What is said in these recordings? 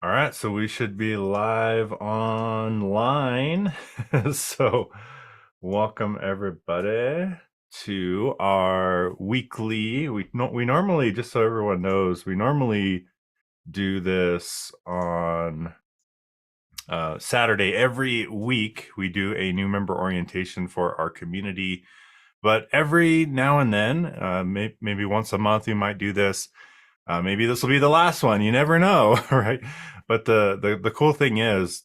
All right, so we should be live online. So, welcome everybody to our weekly. We normally, just so everyone knows, we normally do this on Saturday every week. We do a new member orientation for our community, but every now and then, maybe once a month, we might do this. Maybe this will be the last one. You never know, right? But the cool thing is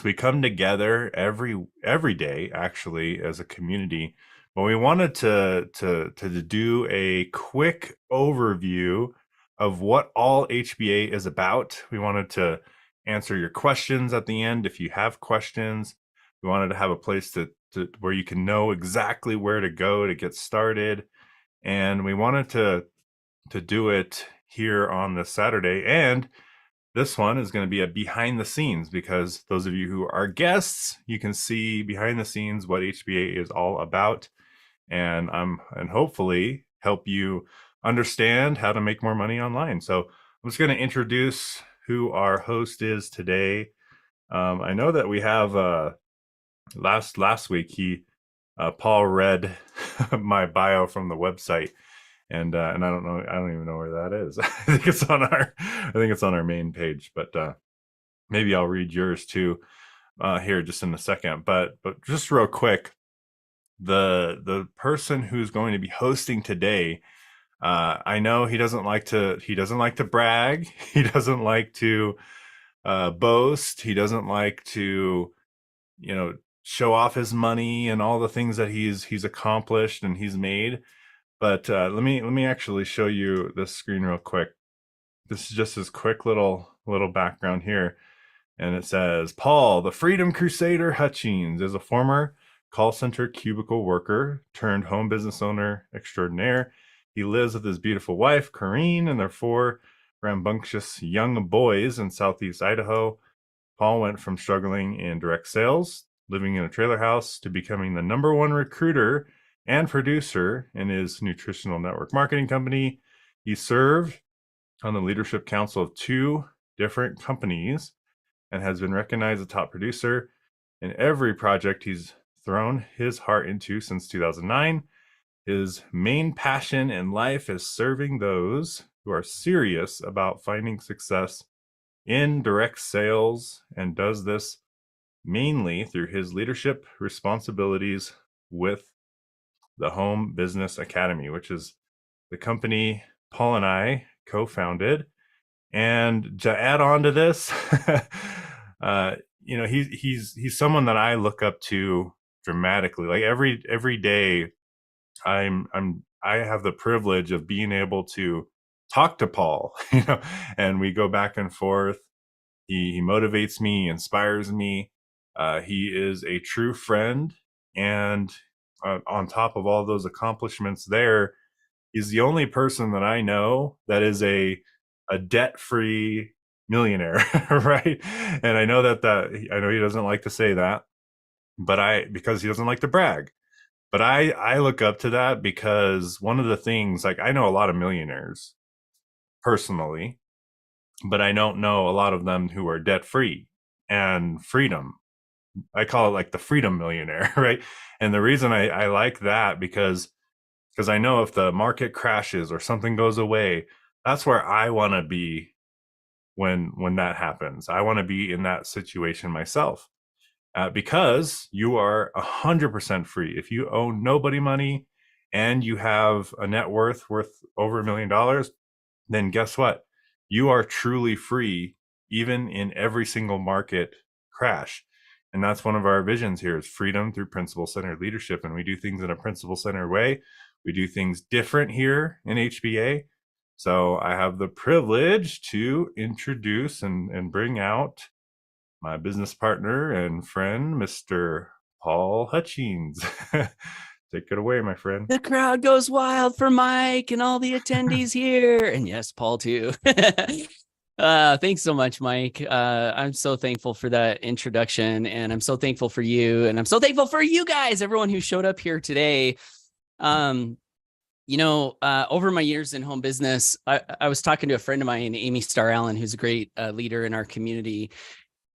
we come together every day actually as a community. But we wanted to do a quick overview of what all HBA is about. We wanted to answer your questions at the end if you have questions. We wanted to have a place to where you can know exactly where to go to get started. And we wanted to do it here on this Saturday. And this one is going to be a behind the scenes because those of you who are guests, you can see behind the scenes what HBA is all about, and hopefully help you understand how to make more money online. So I'm just going to introduce who our host is today. I know that we have last week Paul read my bio from the website, and I don't know, I don't even know where that is. I think it's on our main page, but maybe I'll read yours too here just in a second. But just real quick, the person who's going to be hosting today, I know he doesn't like to brag. He doesn't like to boast. He doesn't like to, you know, show off his money and all the things that he's accomplished and he's made. But let me actually show you this screen real quick. This is just his quick little background here, and it says Paul, the Freedom Crusader Hutchins, is a former call center cubicle worker turned home business owner extraordinaire. He lives with his beautiful wife Corrine and their four rambunctious young boys in Southeast Idaho. Paul went from struggling in direct sales, living in a trailer house, to becoming the number one recruiter and producer in his nutritional network marketing company. He served on the leadership council of two different companies and has been recognized as a top producer in every project he's thrown his heart into since 2009. His main passion in life is serving those who are serious about finding success in direct sales, and does this mainly through his leadership responsibilities with the Home Business Academy, which is the company Paul and I co-founded. And to add on to this, he's someone that I look up to dramatically. Like every day, I have the privilege of being able to talk to Paul, and we go back and forth. He motivates me, inspires me. He is a true friend, and on top of all those accomplishments, he's the only person that I know that is a debt free millionaire, right? And I know he doesn't like to say that, because he doesn't like to brag. But I look up to that because one of the things, like, I know a lot of millionaires personally, but I don't know a lot of them who are debt free and freedom. I call it like the freedom millionaire, right? And the reason I like that because I know if the market crashes or something goes away, that's where I want to be when that happens. I want to be in that situation myself, because you are 100% free. If you owe nobody money and you have a net worth over $1 million, then guess what? You are truly free, even in every single market crash. And that's one of our visions here, is freedom through principle-centered leadership. And we do things in a principle-centered way. We do things different here in HBA. So I have the privilege to introduce and bring out my business partner and friend, Mr. Paul Hutchins. Take it away, my friend. The crowd goes wild for Mike and all the attendees here. And yes, Paul too. Thanks so much, Mike. I'm so thankful for that introduction, and I'm so thankful for you, and I'm so thankful for you guys, everyone who showed up here today. Over my years in home business, I was talking to a friend of mine, Amy Starr Allen, who's a great leader in our community.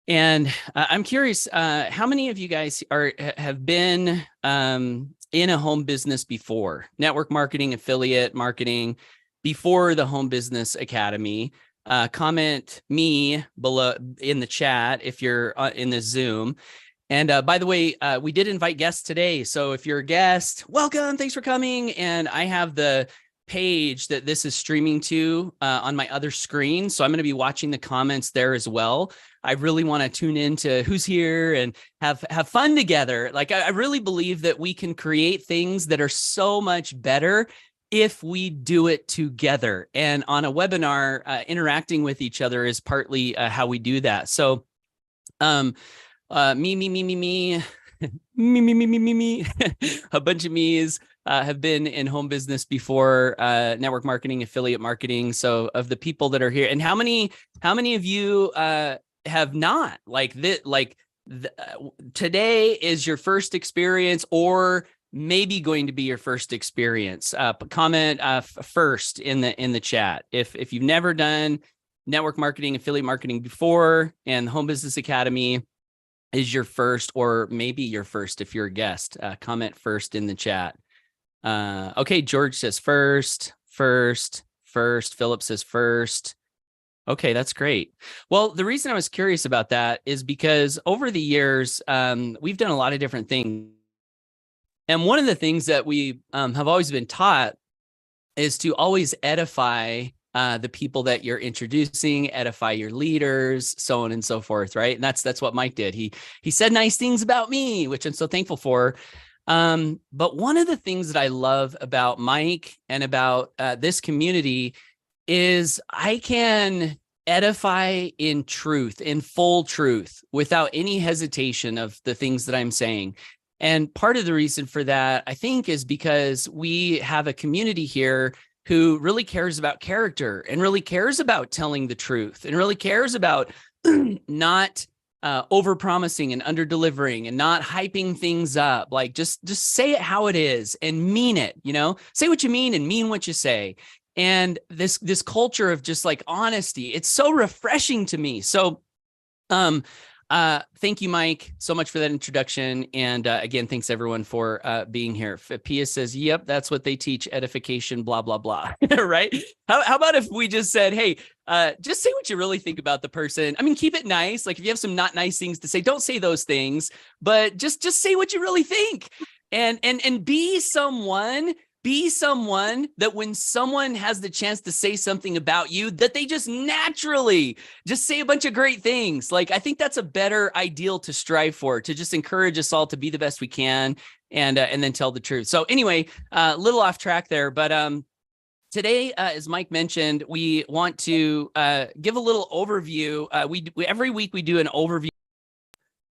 And I'm curious, how many of you guys have been in a home business before? Network marketing, affiliate marketing, before the Home Business Academy. Comment me below in the chat if you're in the Zoom. And by the way, we did invite guests today. So if you're a guest, welcome, thanks for coming. And I have the page that this is streaming to on my other screen. So I'm going to be watching the comments there as well. I really want to tune into who's here and have fun together. Like I really believe that we can create things that are so much better if we do it together. And on a webinar, interacting with each other is partly how we do that. So me, a bunch of me's have been in home business before, network marketing, affiliate marketing. So of the people that are here, and how many of you have not? Today is your first experience, or maybe going to be your first experience. Comment first in the chat if you've never done network marketing, affiliate marketing before, and the Home Business Academy is your first, or maybe your first if you're a guest. Comment first in the chat. Okay, George says first. Philip says first. Okay, that's great. Well, the reason I was curious about that is because over the years, we've done a lot of different things. And one of the things that we have always been taught is to always edify the people that you're introducing, edify your leaders, so on and so forth, right? And that's what Mike did. He said nice things about me, which I'm so thankful for. But one of the things that I love about Mike and about this community is I can edify in truth, in full truth, without any hesitation of the things that I'm saying. And part of the reason for that, I think, is because we have a community here who really cares about character and really cares about telling the truth and really cares about not over-promising and under-delivering and not hyping things up. Like just say it how it is and mean it, say what you mean and mean what you say. And this culture of just like honesty, it's so refreshing to me. So thank you, Mike, so much for that introduction. And again, thanks everyone for being here. Pia says, yep, that's what they teach, edification, blah, blah, blah. Right? How about if we just said, hey, just say what you really think about the person. I mean, keep it nice. Like if you have some not nice things to say, don't say those things, but just say what you really think. And be someone that when someone has the chance to say something about you, that they just naturally just say a bunch of great things. Like, I think that's a better ideal to strive for, to just encourage us all to be the best we can and then tell the truth. So anyway, a little off track there, but today, as Mike mentioned, we want to give a little overview. We every week we do an overview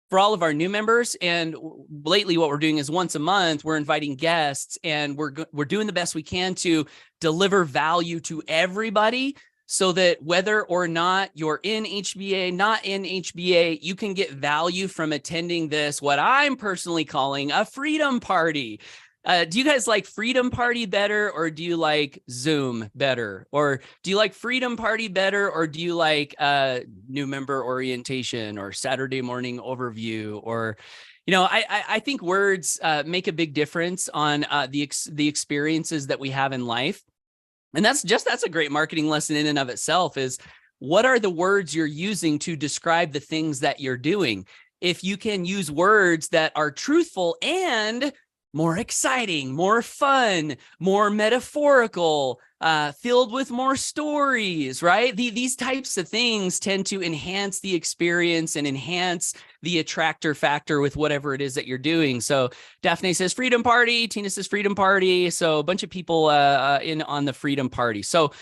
for all of our new members. And lately what we're doing is once a month, we're inviting guests and we're doing the best we can to deliver value to everybody so that whether or not you're in HBA, not in HBA, you can get value from attending this, what I'm personally calling a freedom party. Do you guys like Freedom Party better, or do you like Zoom better? Or do you like Freedom Party better, or do you like new member orientation or Saturday morning overview? Or, I think words make a big difference on the experiences that we have in life. And that's a great marketing lesson in and of itself, is what are the words you're using to describe the things that you're doing? If you can use words that are truthful and more exciting, more fun, more metaphorical, filled with more stories, right? These types of things tend to enhance the experience and enhance the attractor factor with whatever it is that you're doing. So Daphne says Freedom Party, Tina says Freedom Party. So a bunch of people in on the Freedom Party. So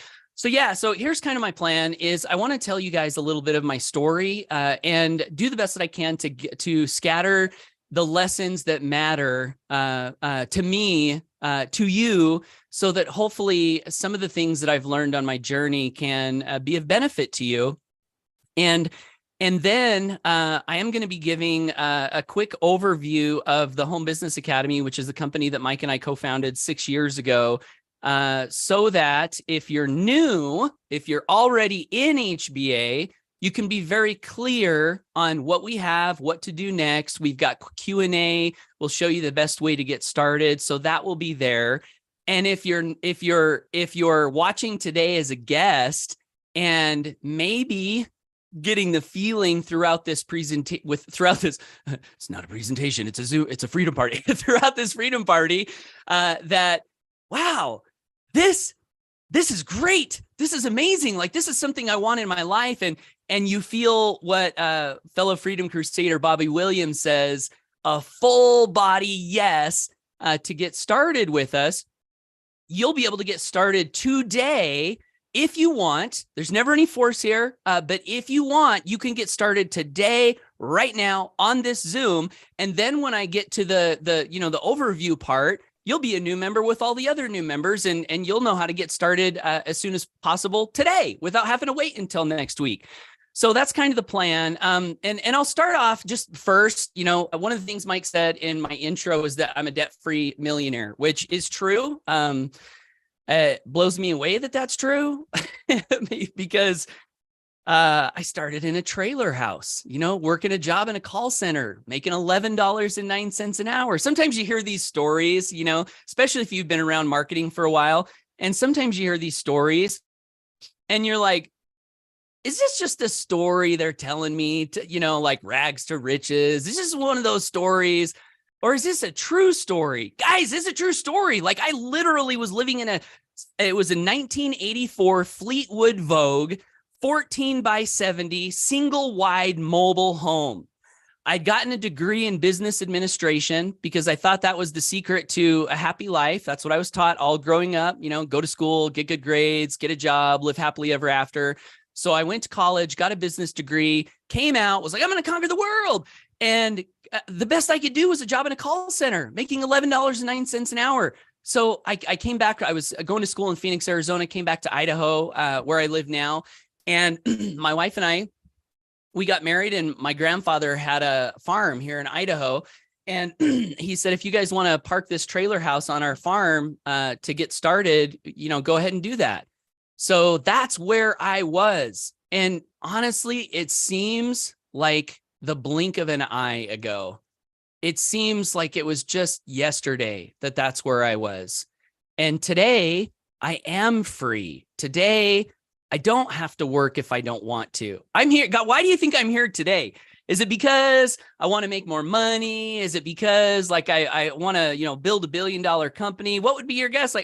here's kind of my plan is I want to tell you guys a little bit of my story and do the best that I can to scatter the lessons that matter to me, to you, so that hopefully some of the things that I've learned on my journey can be of benefit to you. And then I am going to be giving a quick overview of the Home Business Academy, which is the company that Mike and I co-founded 6 years ago. so that if you're new, if you're already in HBA, you can be very clear on what we have, what to do next. We've got Q&A. We'll show you the best way to get started. So that will be there. And if you're watching today as a guest and maybe getting the feeling throughout this presentation it's not a presentation, it's a Zoom, it's a freedom party throughout this freedom party, that, wow, this is great. This is amazing. Like, this is something I want in my life. And you feel what fellow Freedom Crusader Bobby Williams says, a full body yes to get started with us. You'll be able to get started today if you want. There's never any force here, but if you want, you can get started today, right now on this Zoom. And then when I get to the overview part, you'll be a new member with all the other new members, and you'll know how to get started as soon as possible today without having to wait until next week. So that's kind of the plan. And I'll start off just first, one of the things Mike said in my intro is that I'm a debt-free millionaire, which is true. It blows me away that that's true because I started in a trailer house, working a job in a call center, making $11.09 an hour. Sometimes you hear these stories, especially if you've been around marketing for a while. And sometimes you hear these stories and you're like, is this just a story they're telling me to, like rags to riches? Is this one of those stories? Or is this a true story? Guys, it's a true story. Like, I literally was living it was a 1984 Fleetwood Vogue 14 by 70 single wide mobile home. I'd gotten a degree in business administration because I thought that was the secret to a happy life. That's what I was taught all growing up, go to school, get good grades, get a job, live happily ever after. So I went to college, got a business degree, came out, was like, I'm going to conquer the world. And the best I could do was a job in a call center, making $11.09 an hour. So I came back. I was going to school in Phoenix, Arizona, came back to Idaho, where I live now. And my wife and I, we got married, and my grandfather had a farm here in Idaho. And he said, if you guys want to park this trailer house on our farm to get started, go ahead and do that. So that's where I was. And honestly, it seems like the blink of an eye ago. It seems like it was just yesterday that that's where I was. And today I am free. Today, I don't have to work if I don't want to. I'm here. God, why do you think I'm here today? Is it because I want to make more money? Is it because I want to, build $1 billion company? What would be your guess?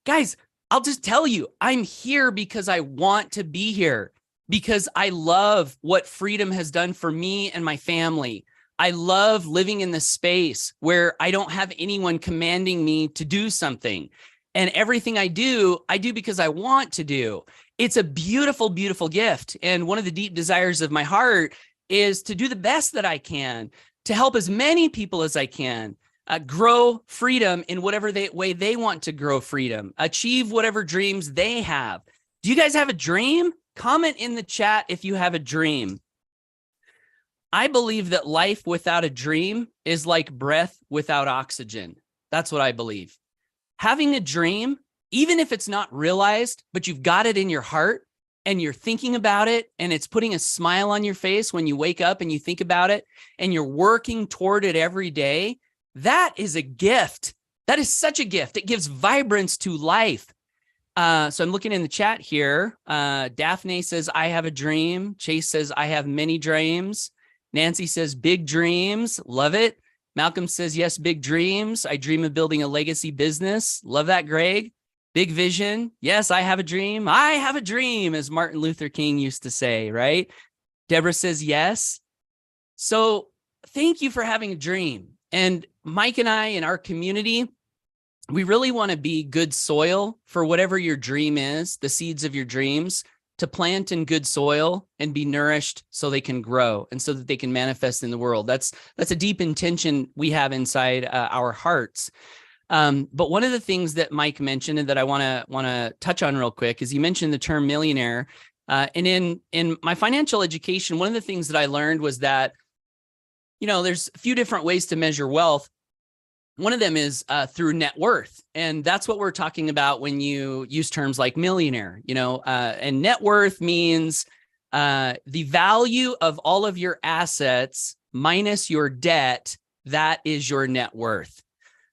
Guys, I'll just tell you, I'm here because I want to be here, because I love what freedom has done for me and my family. I love living in this space where I don't have anyone commanding me to do something. And everything I do because I want to do. It's a beautiful, beautiful gift. And one of the deep desires of my heart is to do the best that I can, to help as many people as I can. Grow freedom in whatever way they want to grow freedom, achieve whatever dreams they have. Do you guys have a dream? Comment in the chat if you have a dream. I believe that life without a dream is like breath without oxygen. That's what I believe. Having a dream, even if it's not realized, but you've got it in your heart and you're thinking about it and it's putting a smile on your face when you wake up and you think about it and you're working toward it every day, that is a gift. That is such a gift. It gives vibrance to life. So I'm looking in the chat here. Daphne says, I have a dream. Chase says, I have many dreams. Nancy says, big dreams. Love it. Malcolm says, yes, big dreams. I dream of building a legacy business. Love that, Greg. Big vision. Yes, I have a dream. I have a dream, as Martin Luther King used to say, right? Deborah says, yes. So thank you for having a dream. And Mike and I in our community, we really want to be good soil for whatever your dream is, the seeds of your dreams, to plant in good soil and be nourished so they can grow and so that they can manifest in the world. That's a deep intention we have inside our hearts. But one of the things that Mike mentioned and that I want to touch on real quick is he mentioned the term millionaire. And in my financial education, one of the things that I learned was that, there's a few different ways to measure wealth. One of them is through net worth. And that's what we're talking about when you use terms like millionaire, and net worth means the value of all of your assets minus your debt. That is your net worth.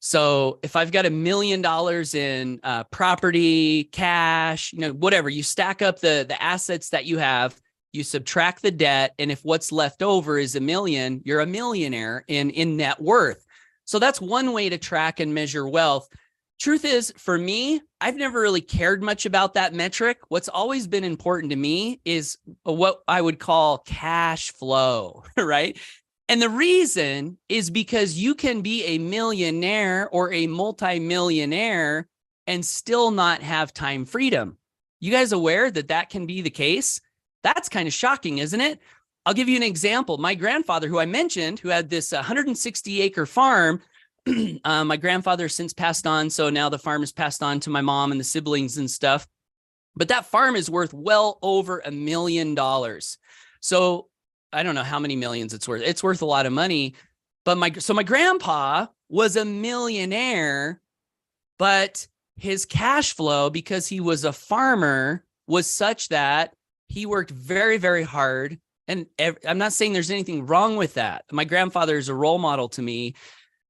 So if I've got $1 million in property, cash, whatever, you stack up the assets that you have, you subtract the debt, and if what's left over is $1 million, you're a millionaire in net worth. So that's one way to track and measure wealth. Truth is, for me, I've never really cared much about that metric. What's always been important to me is what I would call cash flow, right? And the reason is because you can be a millionaire or a multimillionaire and still not have time freedom. You guys aware that that can be the case? That's kind of shocking, isn't it? I'll give you an example. My grandfather, who I mentioned, who had this 160-acre farm, my grandfather has since passed on, so now the farm is passed on to my mom and the siblings and stuff. But that farm is worth well over $1 million. So I don't know how many millions it's worth. It's worth a lot of money. But my grandpa was a millionaire, but his cash flow, because he was a farmer, was such that he worked very, very hard. And I'm not saying there's anything wrong with that. My grandfather is a role model to me,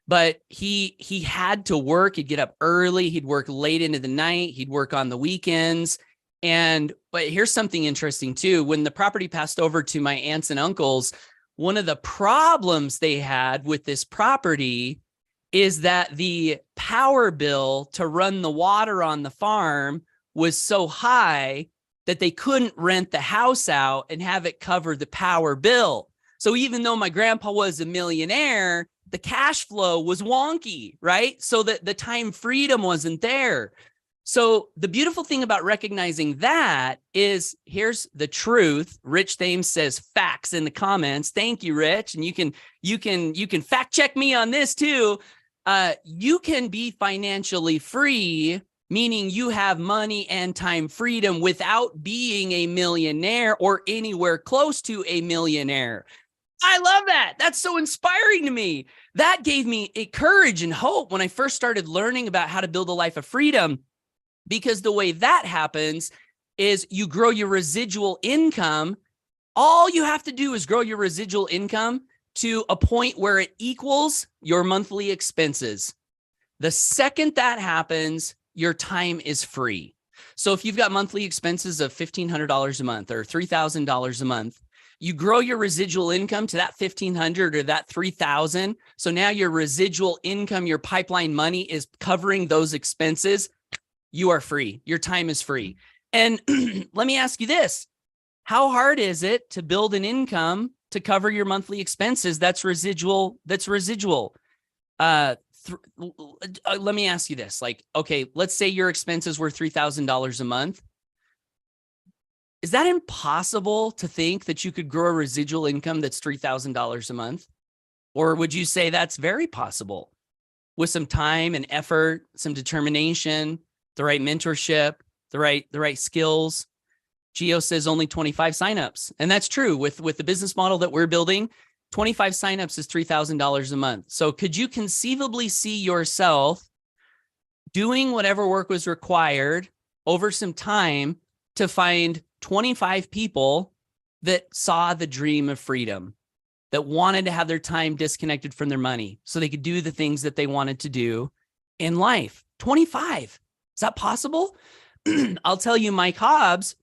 but he had to work. He'd get up early. He'd work late into the night. He'd work on the weekends. But here's something interesting too. When the property passed over to my aunts and uncles, one of the problems they had with this property is that the power bill to run the water on the farm was so high that they couldn't rent the house out and have it cover the power bill. So even though my grandpa was a millionaire, the cash flow was wonky, right? So that the time freedom wasn't there. So the beautiful thing about recognizing that is, here's the truth. Rich Thames says facts in the comments. Thank you, Rich. And you can fact check me on this too. You can be financially free, meaning you have money and time freedom without being a millionaire or anywhere close to a millionaire. I love that. That's so inspiring to me. That gave me a courage and hope when I first started learning about how to build a life of freedom, because the way that happens is you grow your residual income. All you have to do is grow your residual income to a point where it equals your monthly expenses. The second that happens, your time is free. So if you've got monthly expenses of $1,500 a month or $3,000 a month, you grow your residual income to that $1,500 or that $3,000. So now your residual income, your pipeline money is covering those expenses. You are free. Your time is free. And let me ask you this. How hard is it to build an income to cover your monthly expenses? That's residual. Let me ask you this. Okay, let's say your expenses were $3,000 a month. Is that impossible to think that you could grow a residual income that's $3,000 a month? Or would you say that's very possible with some time and effort, some determination, the right mentorship, the right skills? Gio says only 25 signups. And that's true with the business model that we're building. 25 signups is $3,000 a month. So could you conceivably see yourself doing whatever work was required over some time to find 25 people that saw the dream of freedom, that wanted to have their time disconnected from their money so they could do the things that they wanted to do in life? 25. Is that possible? I'll tell you, Mike Hobbs,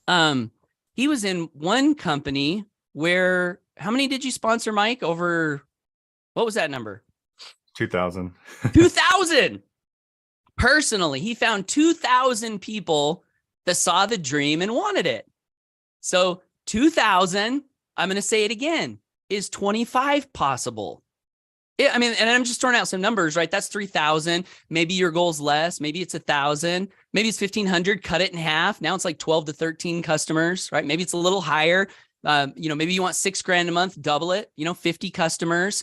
he was in one company where, how many did you sponsor, Mike? Over, what was that number? 2,000. 2,000. Personally, he found 2,000 people that saw the dream and wanted it. So 2,000, I'm going to say it again, is 25 possible? Yeah, I mean, and I'm just throwing out some numbers, right? That's 3,000. Maybe your goal's less. Maybe it's 1,000. Maybe it's 1,500. Cut it in half. Now it's like 12 to 13 customers, right? Maybe it's a little higher. Maybe you want $6,000 a month, double it, 50 customers.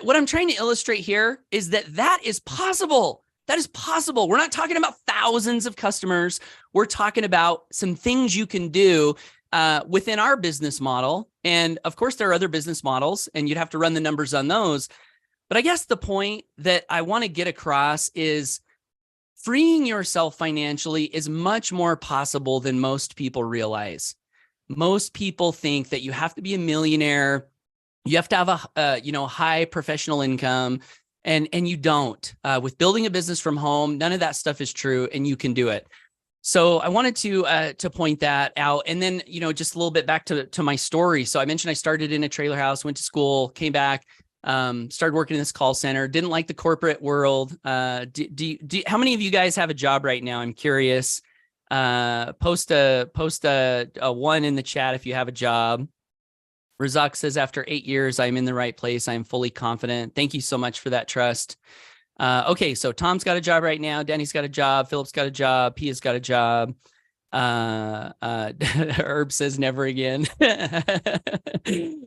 What I'm trying to illustrate here is that is possible. That is possible. We're not talking about thousands of customers. We're talking about some things you can do within our business model. And of course, there are other business models, and you'd have to run the numbers on those. But I guess the point that I want to get across is freeing yourself financially is much more possible than most people realize. Most people think that you have to be a millionaire, you have to have a high professional income, and you don't. With building a business from home, none of that stuff is true, and you can do it. So I wanted to point that out. And then, just a little bit back to my story. So I mentioned I started in a trailer house, went to school, came back, started working in this call center, didn't like the corporate world. How many of you guys have a job right now? I'm curious. Post a one in the chat if you have a job. Razak says, after 8 years, I'm in the right place. I'm fully confident. Thank you so much for that trust. Okay, so Tom's got a job right now. Danny's got a job. Philip's got a job. Pia's got a job. Herb says never again.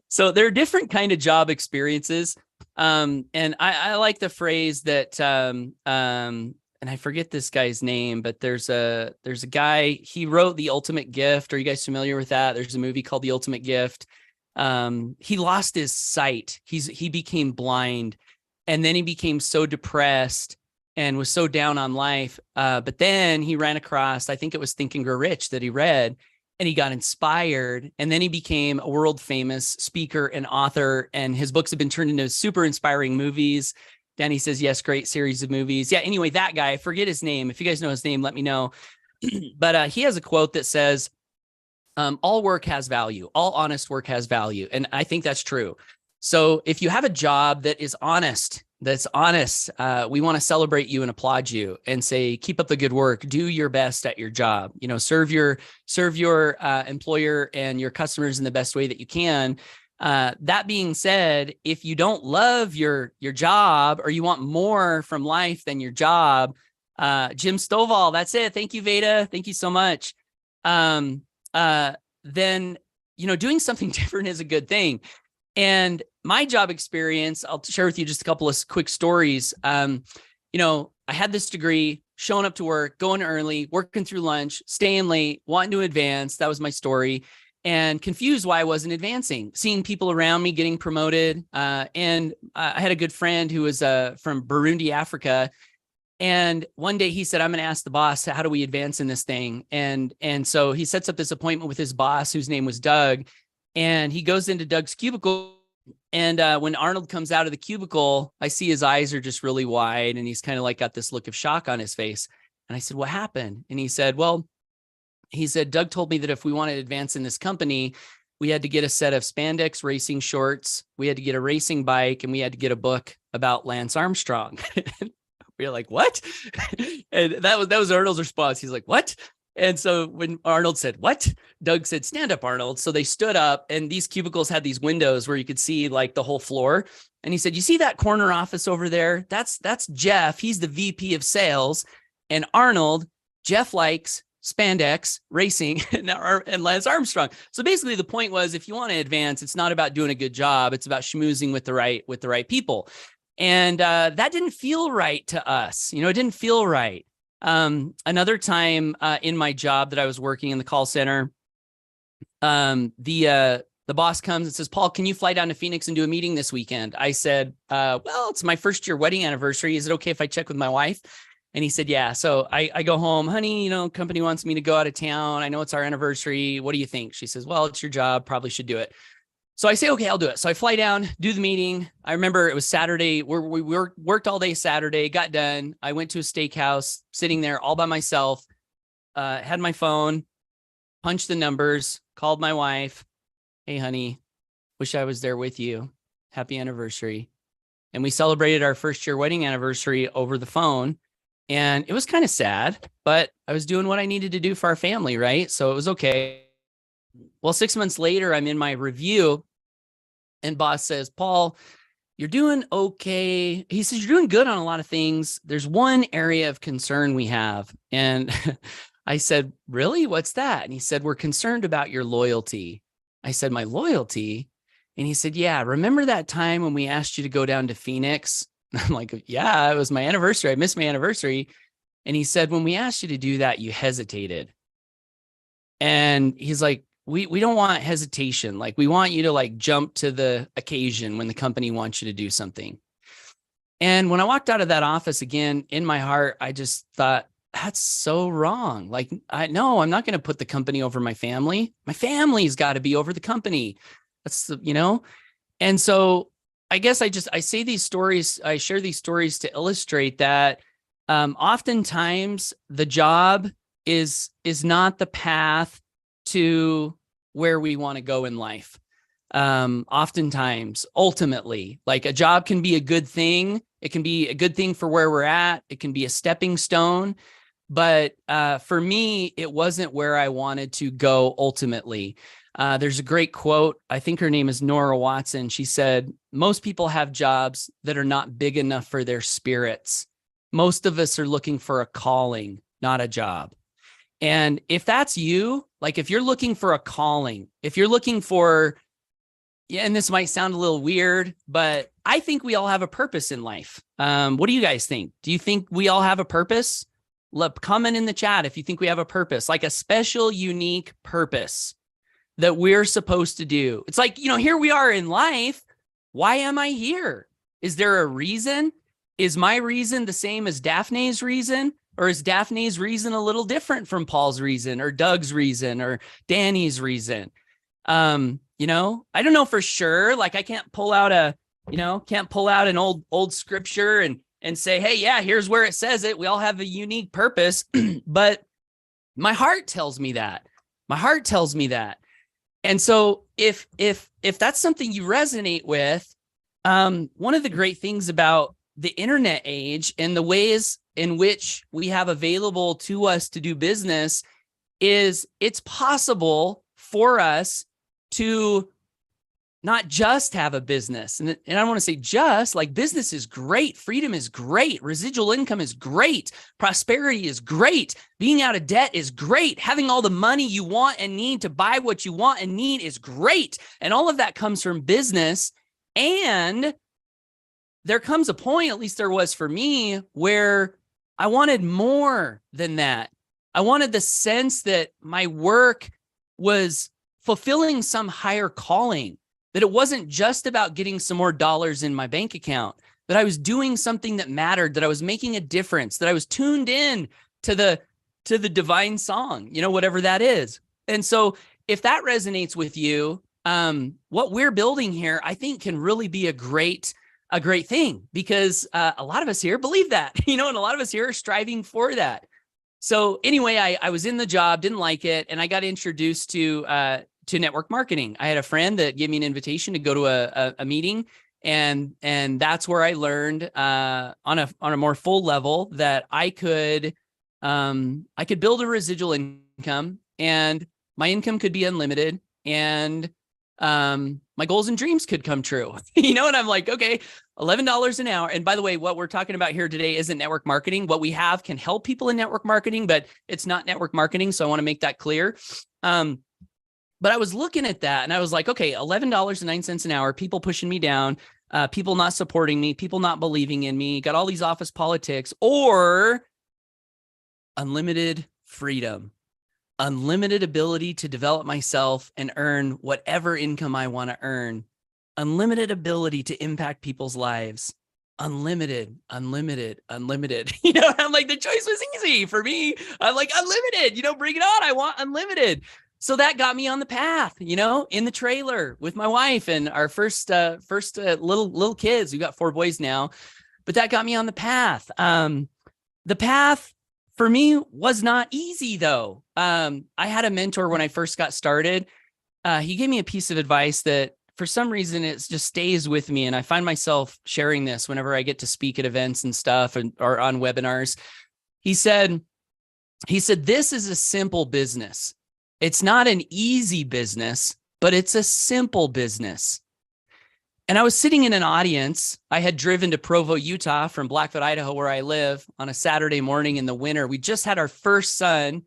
So there are different kind of job experiences. And I like the phrase that, and I forget this guy's name, but there's a guy, he wrote The Ultimate Gift. Are you guys familiar with that? There's a movie called The Ultimate Gift. He lost his sight. He became blind, and then he became so depressed and was so down on life. But then he ran across, I think it was Think and Grow Rich that he read, and he got inspired. And then he became a world famous speaker and author. And his books have been turned into super inspiring movies. Danny says, yes, great series of movies. Yeah. Anyway, that guy, I forget his name. If you guys know his name, let me know. But he has a quote that says, all work has value. All honest work has value. And I think that's true. So if you have a job that is honest, we want to celebrate you and applaud you and say, keep up the good work, do your best at your job, serve your employer and your customers in the best way that you can. That being said, if you don't love your job, or you want more from life than your job, Jim Stovall, that's it. Thank you, Veda. Thank you so much. Then, doing something different is a good thing. And my job experience, I'll share with you just a couple of quick stories. I had this degree, showing up to work, going early, working through lunch, staying late, wanting to advance. That was my story. And confused why I wasn't advancing, seeing people around me getting promoted. And I had a good friend who was from Burundi, Africa. And one day he said, I'm going to ask the boss, how do we advance in this thing? And so he sets up this appointment with his boss, whose name was Doug. And he goes into Doug's cubicle. And when Arnold comes out of the cubicle, I see his eyes are just really wide. And he's kind of like got this look of shock on his face. And I said, what happened? And he said, Doug told me that if we wanted to advance in this company, we had to get a set of spandex racing shorts. We had to get a racing bike, and we had to get a book about Lance Armstrong. We were like, what? And that was Arnold's response. He's like, what? And so when Arnold said, what? Doug said, stand up, Arnold. So they stood up, and these cubicles had these windows where you could see like the whole floor. And he said, you see that corner office over there? That's Jeff. He's the VP of sales. And Arnold, Jeff likes spandex racing and Lance Armstrong. So basically the point was, if you want to advance, it's not about doing a good job. It's about schmoozing with the right people. And that didn't feel right to us. It didn't feel right. Another time in my job that I was working in the call center, the boss comes and says, Paul, can you fly down to Phoenix and do a meeting this weekend? I said, well, it's my first year wedding anniversary. Is it okay if I check with my wife? And he said, yeah. So I go home, honey, company wants me to go out of town. I know it's our anniversary. What do you think? She says, well, it's your job. Probably should do it. So I say, okay, I'll do it. So I fly down, do the meeting. I remember it was Saturday. We worked all day Saturday, got done. I went to a steakhouse, sitting there all by myself, had my phone, punched the numbers, called my wife. Hey, honey, wish I was there with you. Happy anniversary. And we celebrated our first year wedding anniversary over the phone. And it was kind of sad, but I was doing what I needed to do for our family, right? So it was okay. Well, 6 months later, I'm in my review, and boss says, Paul, you're doing okay. He says, you're doing good on a lot of things. There's one area of concern we have. And I said, really? What's that? And he said, we're concerned about your loyalty. I said, my loyalty? And he said, yeah, remember that time when we asked you to go down to Phoenix? And I'm like, yeah, it was my anniversary. I missed my anniversary. And he said, when we asked you to do that, you hesitated. And he's like, we don't want hesitation. Like, we want you to like jump to the occasion when the company wants you to do something. And when I walked out of that office again, in my heart, I just thought, that's so wrong. Like, I'm not going to put the company over my family. My family's got to be over the company. And so I guess I say these stories, I share these stories to illustrate that oftentimes the job is not the path to where we want to go in life. Oftentimes, ultimately, like a job can be a good thing. It can be a good thing for where we're at. It can be a stepping stone. But for me, it wasn't where I wanted to go ultimately. There's a great quote. I think her name is Nora Watson. She said, most people have jobs that are not big enough for their spirits. Most of us are looking for a calling, not a job. And if that's you, like if you're looking for a calling, if you're looking for, and this might sound a little weird, but I think we all have a purpose in life. What do you guys think? Do you think we all have a purpose? Comment in the chat if you think we have a purpose, like a special, unique purpose that we're supposed to do. It's like, here we are in life. Why am I here? Is there a reason? Is my reason the same as Daphne's reason? Or is Daphne's reason a little different from Paul's reason or Doug's reason or Danny's reason? I don't know for sure. Like I can't pull out an old scripture and say, hey, yeah, here's where it says it. We all have a unique purpose. But my heart tells me that. My heart tells me that. And so if that's something you resonate with, one of the great things about the internet age and the ways in which we have available to us to do business is it's possible for us to not just have a business. And I don't want to say just, like business is great. Freedom is great. Residual income is great. Prosperity is great. Being out of debt is great. Having all the money you want and need to buy what you want and need is great. And all of that comes from business. And there comes a point, at least there was for me, where I wanted more than that. I wanted the sense that my work was fulfilling some higher calling, that it wasn't just about getting some more dollars in my bank account, that I was doing something that mattered, that I was making a difference, that I was tuned in to the divine song, whatever that is. And so if that resonates with you, what we're building here, I think can really be a great thing, because a lot of us here believe that, and a lot of us here are striving for that. So anyway, I was in the job, didn't like it, and I got introduced to network marketing. I had a friend that gave me an invitation to go to a meeting, and that's where I learned on a more full level that I could build a residual income, and my income could be unlimited, and my goals and dreams could come true. And I'm like, okay, $11 an hour. And by the way, what we're talking about here today isn't network marketing. What we have can help people in network marketing, but it's not network marketing. So I want to make that clear. But I was looking at that and I was like, okay, $11.09 an hour, people pushing me down, people not supporting me, people not believing in me, got all these office politics, or unlimited freedom, unlimited ability to develop myself and earn whatever income I want to earn, unlimited ability to impact people's lives, unlimited. I'm like, the choice was easy for me. I'm like, unlimited, bring it on. I want unlimited. So that got me on the path, in the trailer with my wife and our first little kids. We got 4 boys now, but that got me on the path. The path for me was not easy though. I had a mentor when I first got started. He gave me a piece of advice that for some reason it just stays with me. And I find myself sharing this whenever I get to speak at events and stuff or on webinars. He said, this is a simple business. It's not an easy business, but it's a simple business. And I was sitting in an audience. I had driven to Provo, Utah from Blackfoot, Idaho, where I live, on a Saturday morning in the winter. We just had our first son,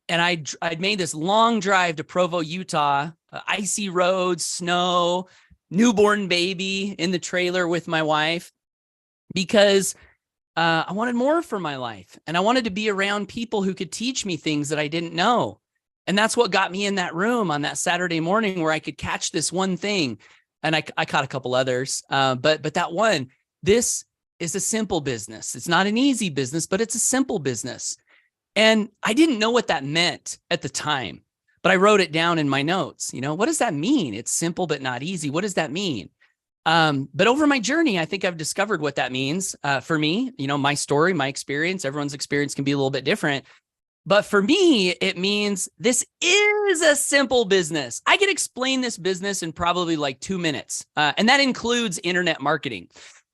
and I'd made this long drive to Provo, Utah, icy roads, snow, newborn baby in the trailer with my wife, because I wanted more for my life. And I wanted to be around people who could teach me things that I didn't know. And that's what got me in that room on that Saturday morning, where I could catch this one thing. And I caught a couple others, but that one, this is a simple business. It's not an easy business, but it's a simple business. And I didn't know what that meant at the time, but I wrote it down in my notes. What does that mean? It's simple, but not easy. What does that mean? But over my journey, I think I've discovered what that means for me. My story, my experience, everyone's experience can be a little bit different. But for me, it means this is a simple business. I can explain this business in probably like 2 minutes. And that includes internet marketing.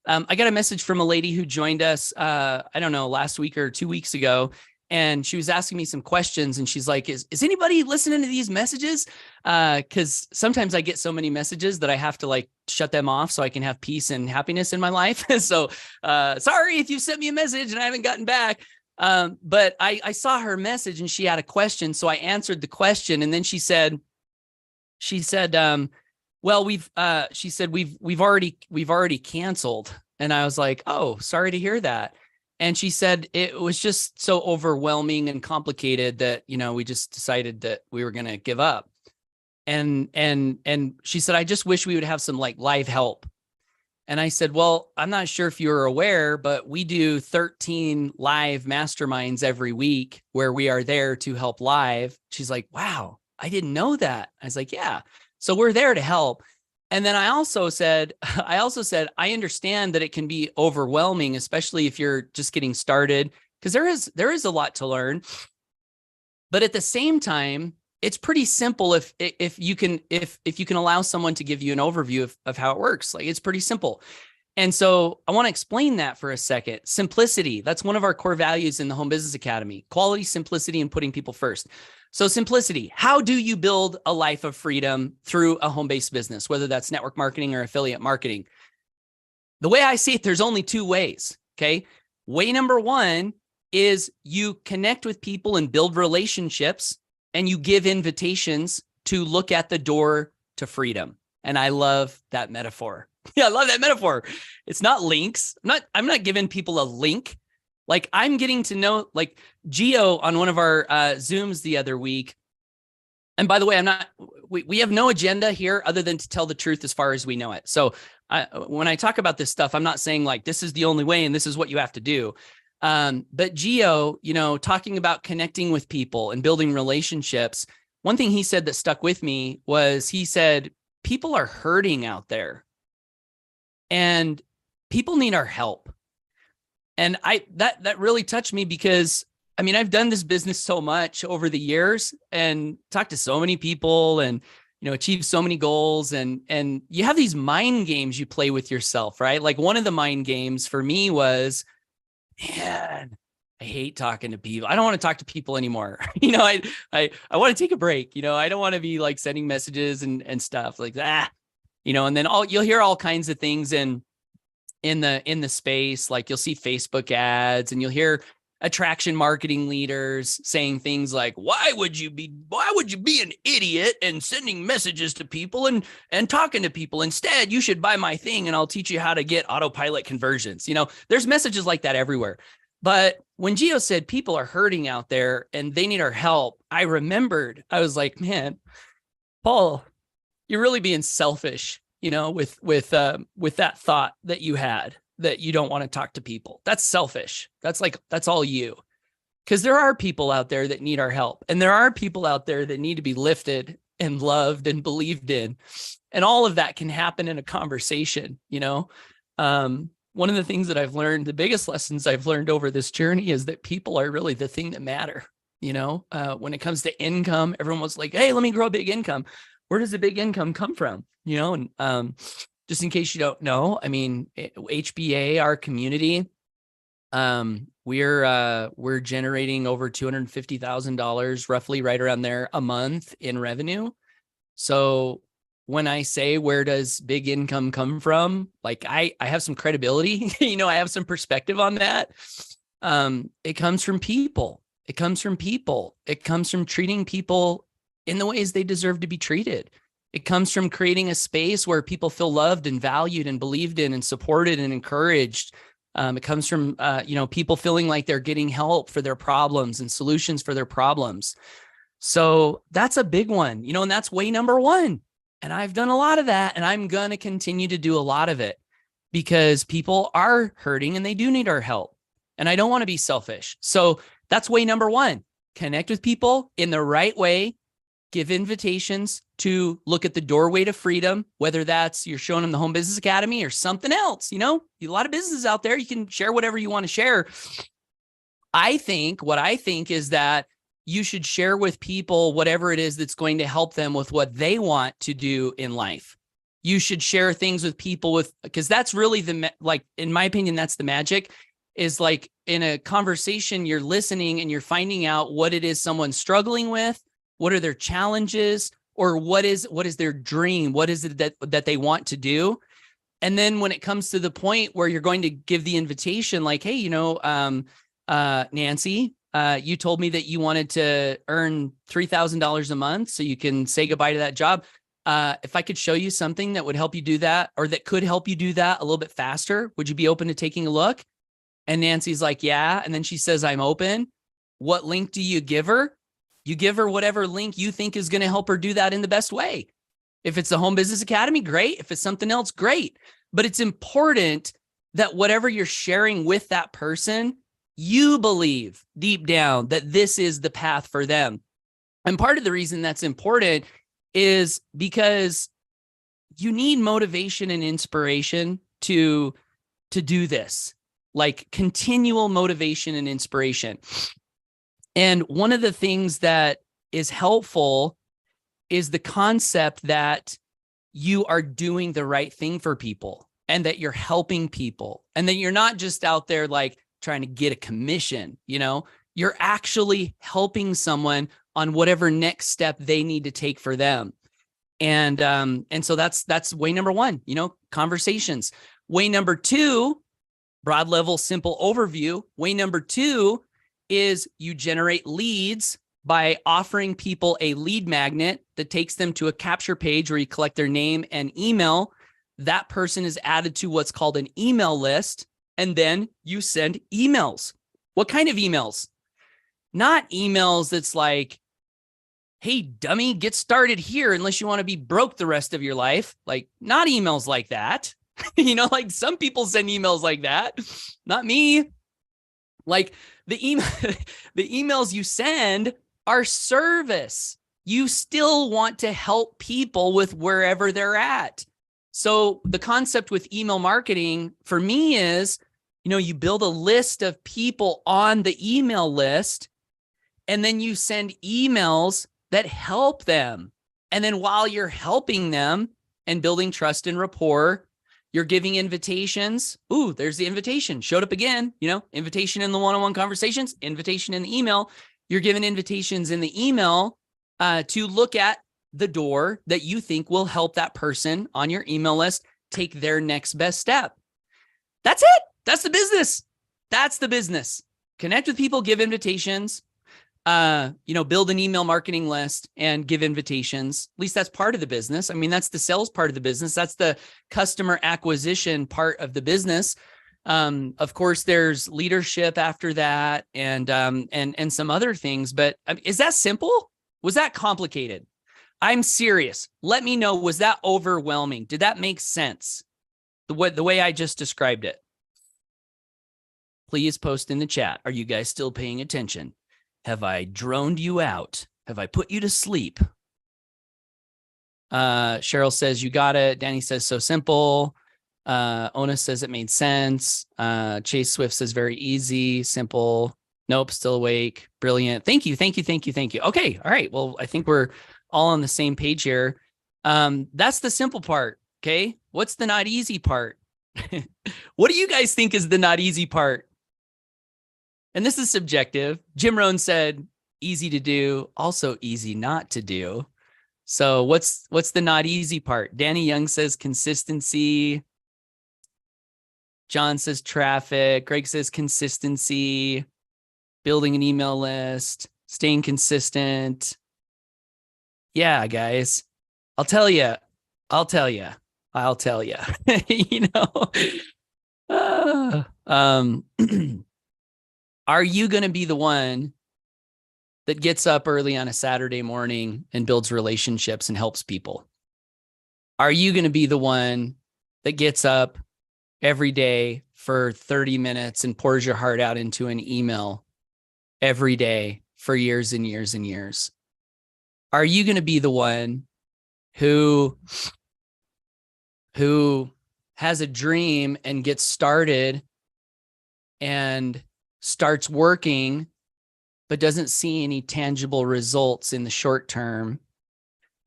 I got a message from a lady who joined us, I don't know, last week or 2 weeks ago. And she was asking me some questions, and she's like, is anybody listening to these messages? Because sometimes I get so many messages that I have to like shut them off so I can have peace and happiness in my life. So sorry if you sent me a message and I haven't gotten back. But I saw her message and she had a question. So I answered the question. And then she said, well, we've already canceled. And I was like, oh, sorry to hear that. And she said it was just so overwhelming and complicated that, we just decided that we were going to give up. And she said, I just wish we would have some like live help. And I said, well, I'm not sure if you're aware, but we do 13 live masterminds every week where we are there to help live. She's like, wow, I didn't know that. I was like, yeah. So we're there to help. And then I also said, I understand that it can be overwhelming, especially if you're just getting started, because there is a lot to learn. But at the same time, it's pretty simple if you can allow someone to give you an overview of how it works. Like, it's pretty simple. And so I want to explain that for a second. Simplicity, that's one of our core values in the Home Business Academy: quality, simplicity, and putting people first. So simplicity, how do you build a life of freedom through a home-based business, whether that's network marketing or affiliate marketing? The way I see it, there's only 2 ways, okay? Way number 1 is you connect with people and build relationships, and you give invitations to look at the door to freedom. And I love that metaphor. Yeah, I love that metaphor. It's not links. I'm not giving people a link. Like, I'm getting to know, like, Gio on one of our Zooms the other week. And by the way, we have no agenda here other than to tell the truth as far as we know it. So when I talk about this stuff, I'm not saying like, this is the only way and this is what you have to do. But Gio, talking about connecting with people and building relationships, one thing he said that stuck with me was, he said, people are hurting out there and people need our help. And that really touched me, because I've done this business so much over the years and talked to so many people and, achieved so many goals, and you have these mind games you play with yourself, right? Like, one of the mind games for me was, man, I hate talking to people. I don't want to talk to people anymore. I want to take a break. I don't want to be like sending messages and stuff like that. And then you'll hear all kinds of things in the space. Like, you'll see Facebook ads and you'll hear attraction marketing leaders saying things like, why would you be an idiot and sending messages to people and talking to people? Instead, you should buy my thing and I'll teach you how to get autopilot conversions. There's messages like that everywhere. But when Gio said people are hurting out there and they need our help, I remembered, I was like, man, Paul, you're really being selfish, with that thought that you had, that you don't want to talk to people. That's selfish. That's all you. Because there are people out there that need our help. And there are people out there that need to be lifted and loved and believed in. And all of that can happen in a conversation, One of the things that I've learned, the biggest lessons I've learned over this journey, is that people are really the thing that matter. When it comes to income, everyone was like, hey, let me grow a big income. Where does a big income come from? And just in case you don't know, HBA, our community, we're generating over $250,000, roughly right around there, a month in revenue. So when I say, where does big income come from? Like, I have some credibility, I have some perspective on that. It comes from people. It comes from people. It comes from treating people in the ways they deserve to be treated. It comes from creating a space where people feel loved and valued and believed in and supported and encouraged. It comes from, people feeling like they're getting help for their problems and solutions for their problems. So that's a big one, and that's way number 1. And I've done a lot of that, and I'm going to continue to do a lot of it, because people are hurting and they do need our help. And I don't want to be selfish. So that's way number one. Connect with people in the right way. Give invitations to look at the doorway to freedom, whether that's you're showing them the Home Business Academy or something else. You know, a lot of businesses out there, you can share whatever you want to share. What I think is that you should share with people whatever it is that's going to help them with what they want to do in life. You should share things with people because that's really in my opinion, that's the magic, is like in a conversation, you're listening and you're finding out what it is someone's struggling with, what are their challenges, or what is their dream? What is it that they want to do? And then when it comes to the point where you're going to give the invitation, like, hey, Nancy, you told me that you wanted to earn $3,000 a month so you can say goodbye to that job. If I could show you something that would help you do that, or that could help you do that a little bit faster, would you be open to taking a look? And Nancy's like, yeah. And then she says, I'm open. What link do you give her? You give her whatever link you think is going to help her do that in the best way. If it's the Home Business Academy, great. If it's something else, great. But it's important that whatever you're sharing with that person, you believe deep down that this is the path for them. And part of the reason that's important is because you need motivation and inspiration to do this, like continual motivation and inspiration. And one of the things that is helpful is the concept that you are doing the right thing for people and that you're helping people and that you're not just out there like trying to get a commission. You're actually helping someone on whatever next step they need to take for them. And so that's way number one, conversations. Way number two, broad level, simple overview. Way number two is you generate leads by offering people a lead magnet that takes them to a capture page where you collect their name and email. That person is added to what's called an email list. And then you send emails. What kind of emails? Not emails that's like, hey, dummy, get started here unless you want to be broke the rest of your life. Like, not emails like that. Like some people send emails like that. Not me. Like the emails you send are service. You still want to help people with wherever they're at. So the concept with email marketing for me is, you build a list of people on the email list, and then you send emails that help them. And then while you're helping them and building trust and rapport, you're giving invitations. Ooh, there's the invitation. Showed up again, invitation in the one-on-one conversations, invitation in the email. You're giving invitations in the email to look at the door that you think will help that person on your email list take their next best step. That's it. That's the business. That's the business. Connect with people, give invitations, build an email marketing list and give invitations. At least that's part of the business. I mean, that's the sales part of the business. That's the customer acquisition part of the business. Of course, there's leadership after that and some other things. But is that simple? Was that complicated? I'm serious. Let me know. Was that overwhelming? Did that make sense? The way I just described it? Please post in the chat. Are you guys still paying attention? Have I droned you out? Have I put you to sleep? Cheryl says, you got it. Danny says, so simple. Ona says it made sense. Chase Swift says very easy, simple. Nope, still awake. Brilliant. Thank you. Okay. All right. Well, I think we're all on the same page here. That's the simple part. Okay. What's the not easy part? What do you guys think is the not easy part? And this is subjective. Jim Rohn said, easy to do, also easy not to do. So what's the not easy part? Danny Young says consistency. John says traffic. Greg says consistency. Building an email list. Staying consistent. Yeah, guys. I'll tell you. Are you going to be the one that gets up early on a Saturday morning and builds relationships and helps people? Are you going to be the one that gets up every day for 30 minutes and pours your heart out into an email every day for years and years and years? Are you going to be the one who has a dream and gets started and starts working, but doesn't see any tangible results in the short term?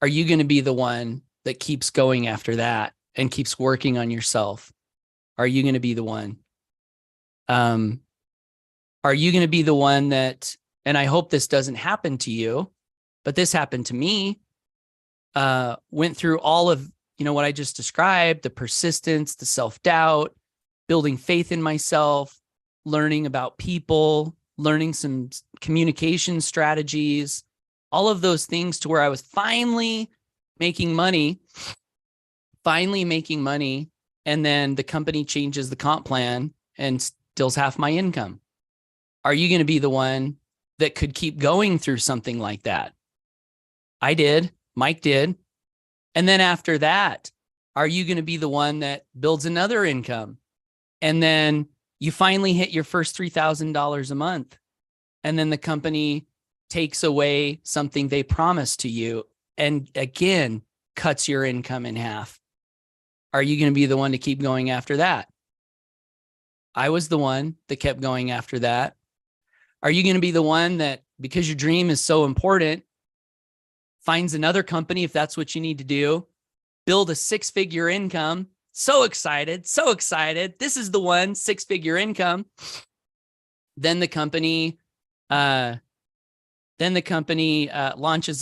Are you going to be the one that keeps going after that and keeps working on yourself? Are you going to be the one? Are you going to be the one that, and I hope this doesn't happen to you, but this happened to me, went through all of, what I just described, the persistence, the self-doubt, building faith in myself, learning about people, learning some communication strategies, all of those things to where I was finally making money. And then the company changes the comp plan and steals half my income. Are you going to be the one that could keep going through something like that? I did. Mike did. And then after that, are you going to be the one that builds another income? And then you finally hit your first $3,000 a month. And then the company takes away something they promised to you and again cuts your income in half. Are you going to be the one to keep going after that? I was the one that kept going after that. Are you going to be the one that, because your dream is so important, finds another company if that's what you need to do, build a 6-figure income? So excited. This is the one, 6-figure income. Then the company launches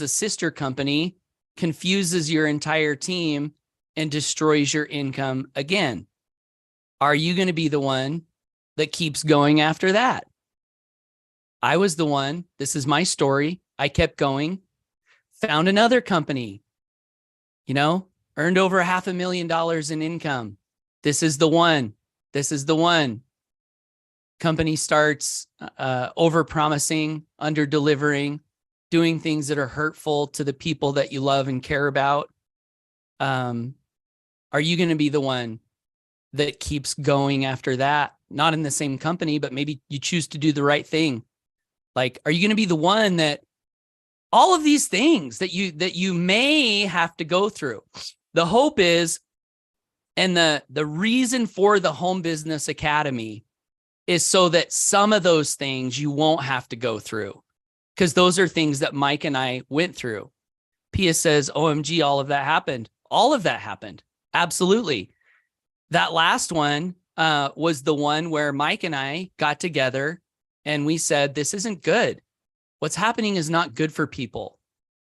a sister company, confuses your entire team, and destroys your income again. Are you going to be the one that keeps going after that? I was the one. This is my story. I kept going, found another company, earned over $500,000 in income. This is the one. Company starts over-promising, under-delivering, doing things that are hurtful to the people that you love and care about. Are you going to be the one that keeps going after that? Not in the same company, but maybe you choose to do the right thing. Like, are you going to be the one that all of these things that you may have to go through? The hope is, and the reason for the Home Business Academy is so that some of those things you won't have to go through, because those are things that Mike and I went through. Pia says, OMG, all of that happened. All of that happened. Absolutely. That last one was the one where Mike and I got together and we said, this isn't good. What's happening is not good for people.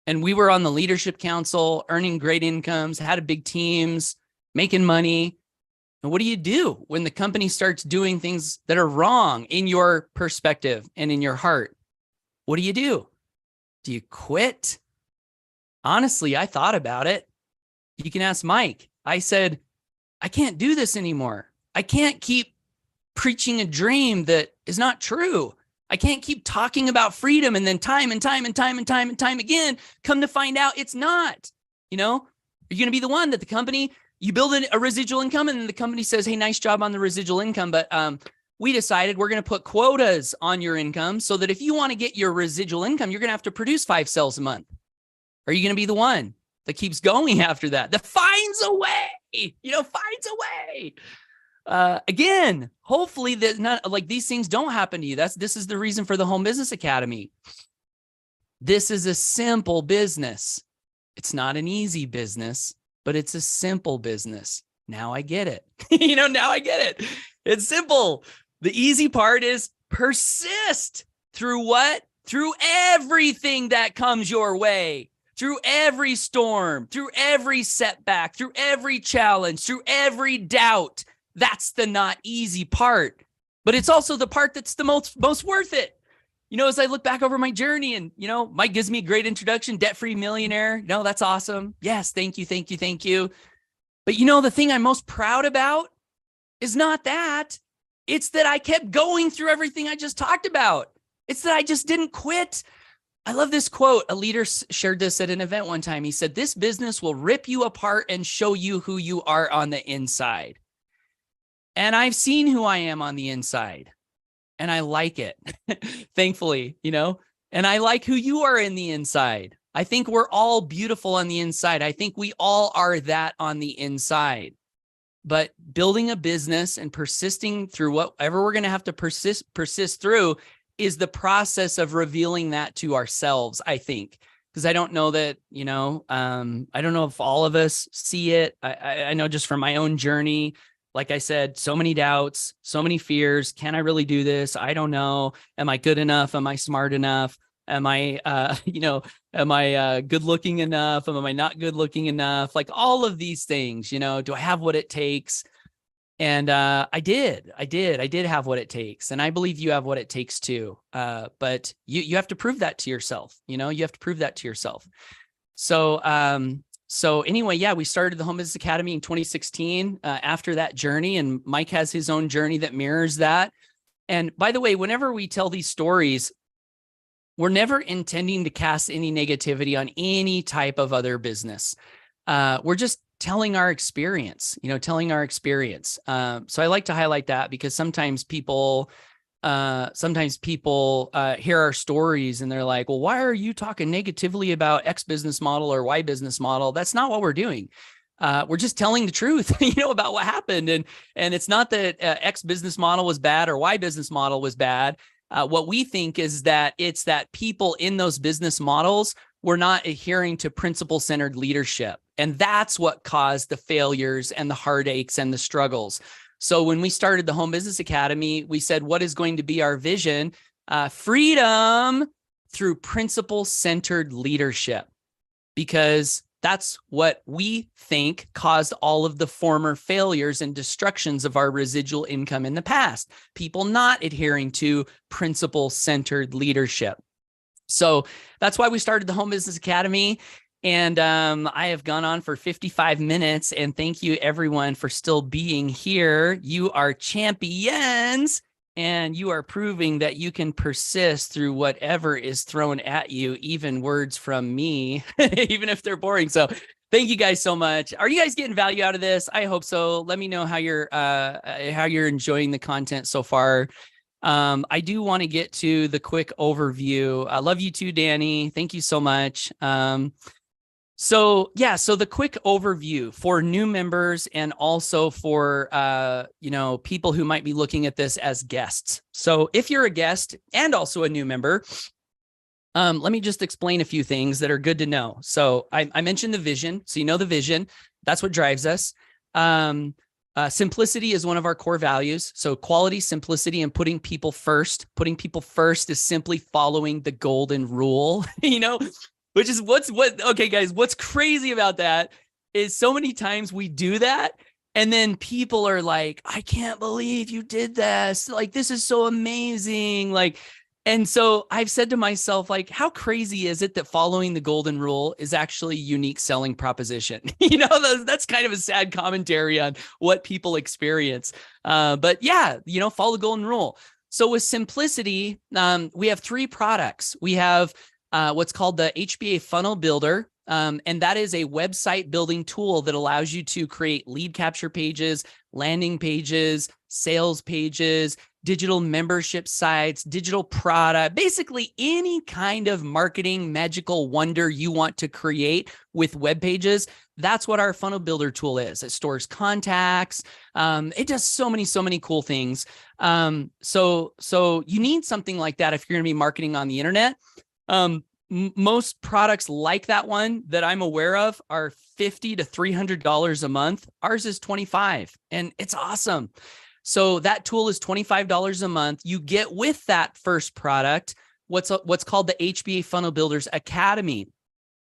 And we were on the leadership council, earning great incomes, had a big teams, making money. And what do you do when the company starts doing things that are wrong in your perspective and in your heart? What do you do? Do you quit? Honestly, I thought about it. You can ask Mike. I said, I can't do this anymore. I can't keep preaching a dream that is not true. I can't keep talking about freedom and then time again, come to find out it's not. You're going to be the one that the company, you build a residual income and then the company says, hey, nice job on the residual income. But we decided we're going to put quotas on your income so that if you want to get your residual income, you're going to have to produce 5 sales a month. Are you going to be the one that keeps going after that finds a way, finds a way? Again, hopefully that not like these things don't happen to you. This is the reason for the Home Business Academy. This is a simple business. It's not an easy business, but it's a simple business. Now I get it. Now I get it. It's simple. The easy part is persist through what? Through everything that comes your way. Through every storm, through every setback, through every challenge, through every doubt. That's the not easy part, but it's also the part that's the most worth it. As I look back over my journey and, Mike gives me a great introduction, debt-free millionaire. No, that's awesome. Yes. Thank you. But the thing I'm most proud about is not that. It's that I kept going through everything I just talked about. It's that I just didn't quit. I love this quote. A leader shared this at an event one time. He said, this business will rip you apart and show you who you are on the inside. And I've seen who I am on the inside, and I like it, thankfully, and I like who you are in the inside. I think we're all beautiful on the inside. I think we all are that on the inside. But building a business and persisting through whatever we're going to have to persist through is the process of revealing that to ourselves, I think. Because I don't know that, I don't know if all of us see it. I know just from my own journey, like I said, so many doubts, so many fears. Can I really do this? I don't know. Am I good enough? Am I smart enough? Am I, am I good looking enough? Am I not good looking enough? Like all of these things, do I have what it takes? And I did have what it takes. And I believe you have what it takes too. But you have to prove that to yourself. You have to prove that to yourself. So anyway, yeah, we started the Home Business Academy in 2016 after that journey. And Mike has his own journey that mirrors that. And by the way, whenever we tell these stories, we're never intending to cast any negativity on any type of other business. We're just telling our experience, telling our experience. So I like to highlight that because sometimes people hear our stories and they're like, well, why are you talking negatively about X business model or Y business model? That's not what we're doing. We're just telling the truth, about what happened. And it's not that X business model was bad or Y business model was bad. What we think is that it's that people in those business models were not adhering to principle-centered leadership. And that's what caused the failures and the heartaches and the struggles. So when we started the Home Business Academy, we said, what is going to be our vision? Freedom through principle-centered leadership. Because that's what we think caused all of the former failures and destructions of our residual income in the past. People not adhering to principle-centered leadership. So that's why we started the Home Business Academy. And I have gone on for 55 minutes. And thank you, everyone, for still being here. You are champions. And you are proving that you can persist through whatever is thrown at you, even words from me, even if they're boring. So thank you guys so much. Are you guys getting value out of this? I hope so. Let me know how you're enjoying the content so far. I do want to get to the quick overview. I love you too, Danny. Thank you so much. So the quick overview for new members and also for, people who might be looking at this as guests. So if you're a guest and also a new member, let me just explain a few things that are good to know. So I mentioned the vision. So the vision, that's what drives us. Simplicity is one of our core values. So quality, simplicity, and putting people first. Putting people first is simply following the golden rule, which is okay, guys, what's crazy about that is so many times we do that. And then people are like, I can't believe you did this. Like, this is so amazing. And so I've said to myself, how crazy is it that following the golden rule is actually a unique selling proposition? That's kind of a sad commentary on what people experience. But yeah, follow the golden rule. So with simplicity, we have 3 products. We have what's called the HBA Funnel Builder. And that is a website building tool that allows you to create lead capture pages, landing pages, sales pages, digital membership sites, digital product, basically any kind of marketing magical wonder you want to create with web pages. That's what our funnel builder tool is. It stores contacts. It does so many cool things. So you need something like that if you're going to be marketing on the internet. Most products like that one that I'm aware of are $50 to $300 a month. Ours is $25, and it's awesome. So that tool is $25 a month. You get with that first product what's called the HBA Funnel Builders Academy,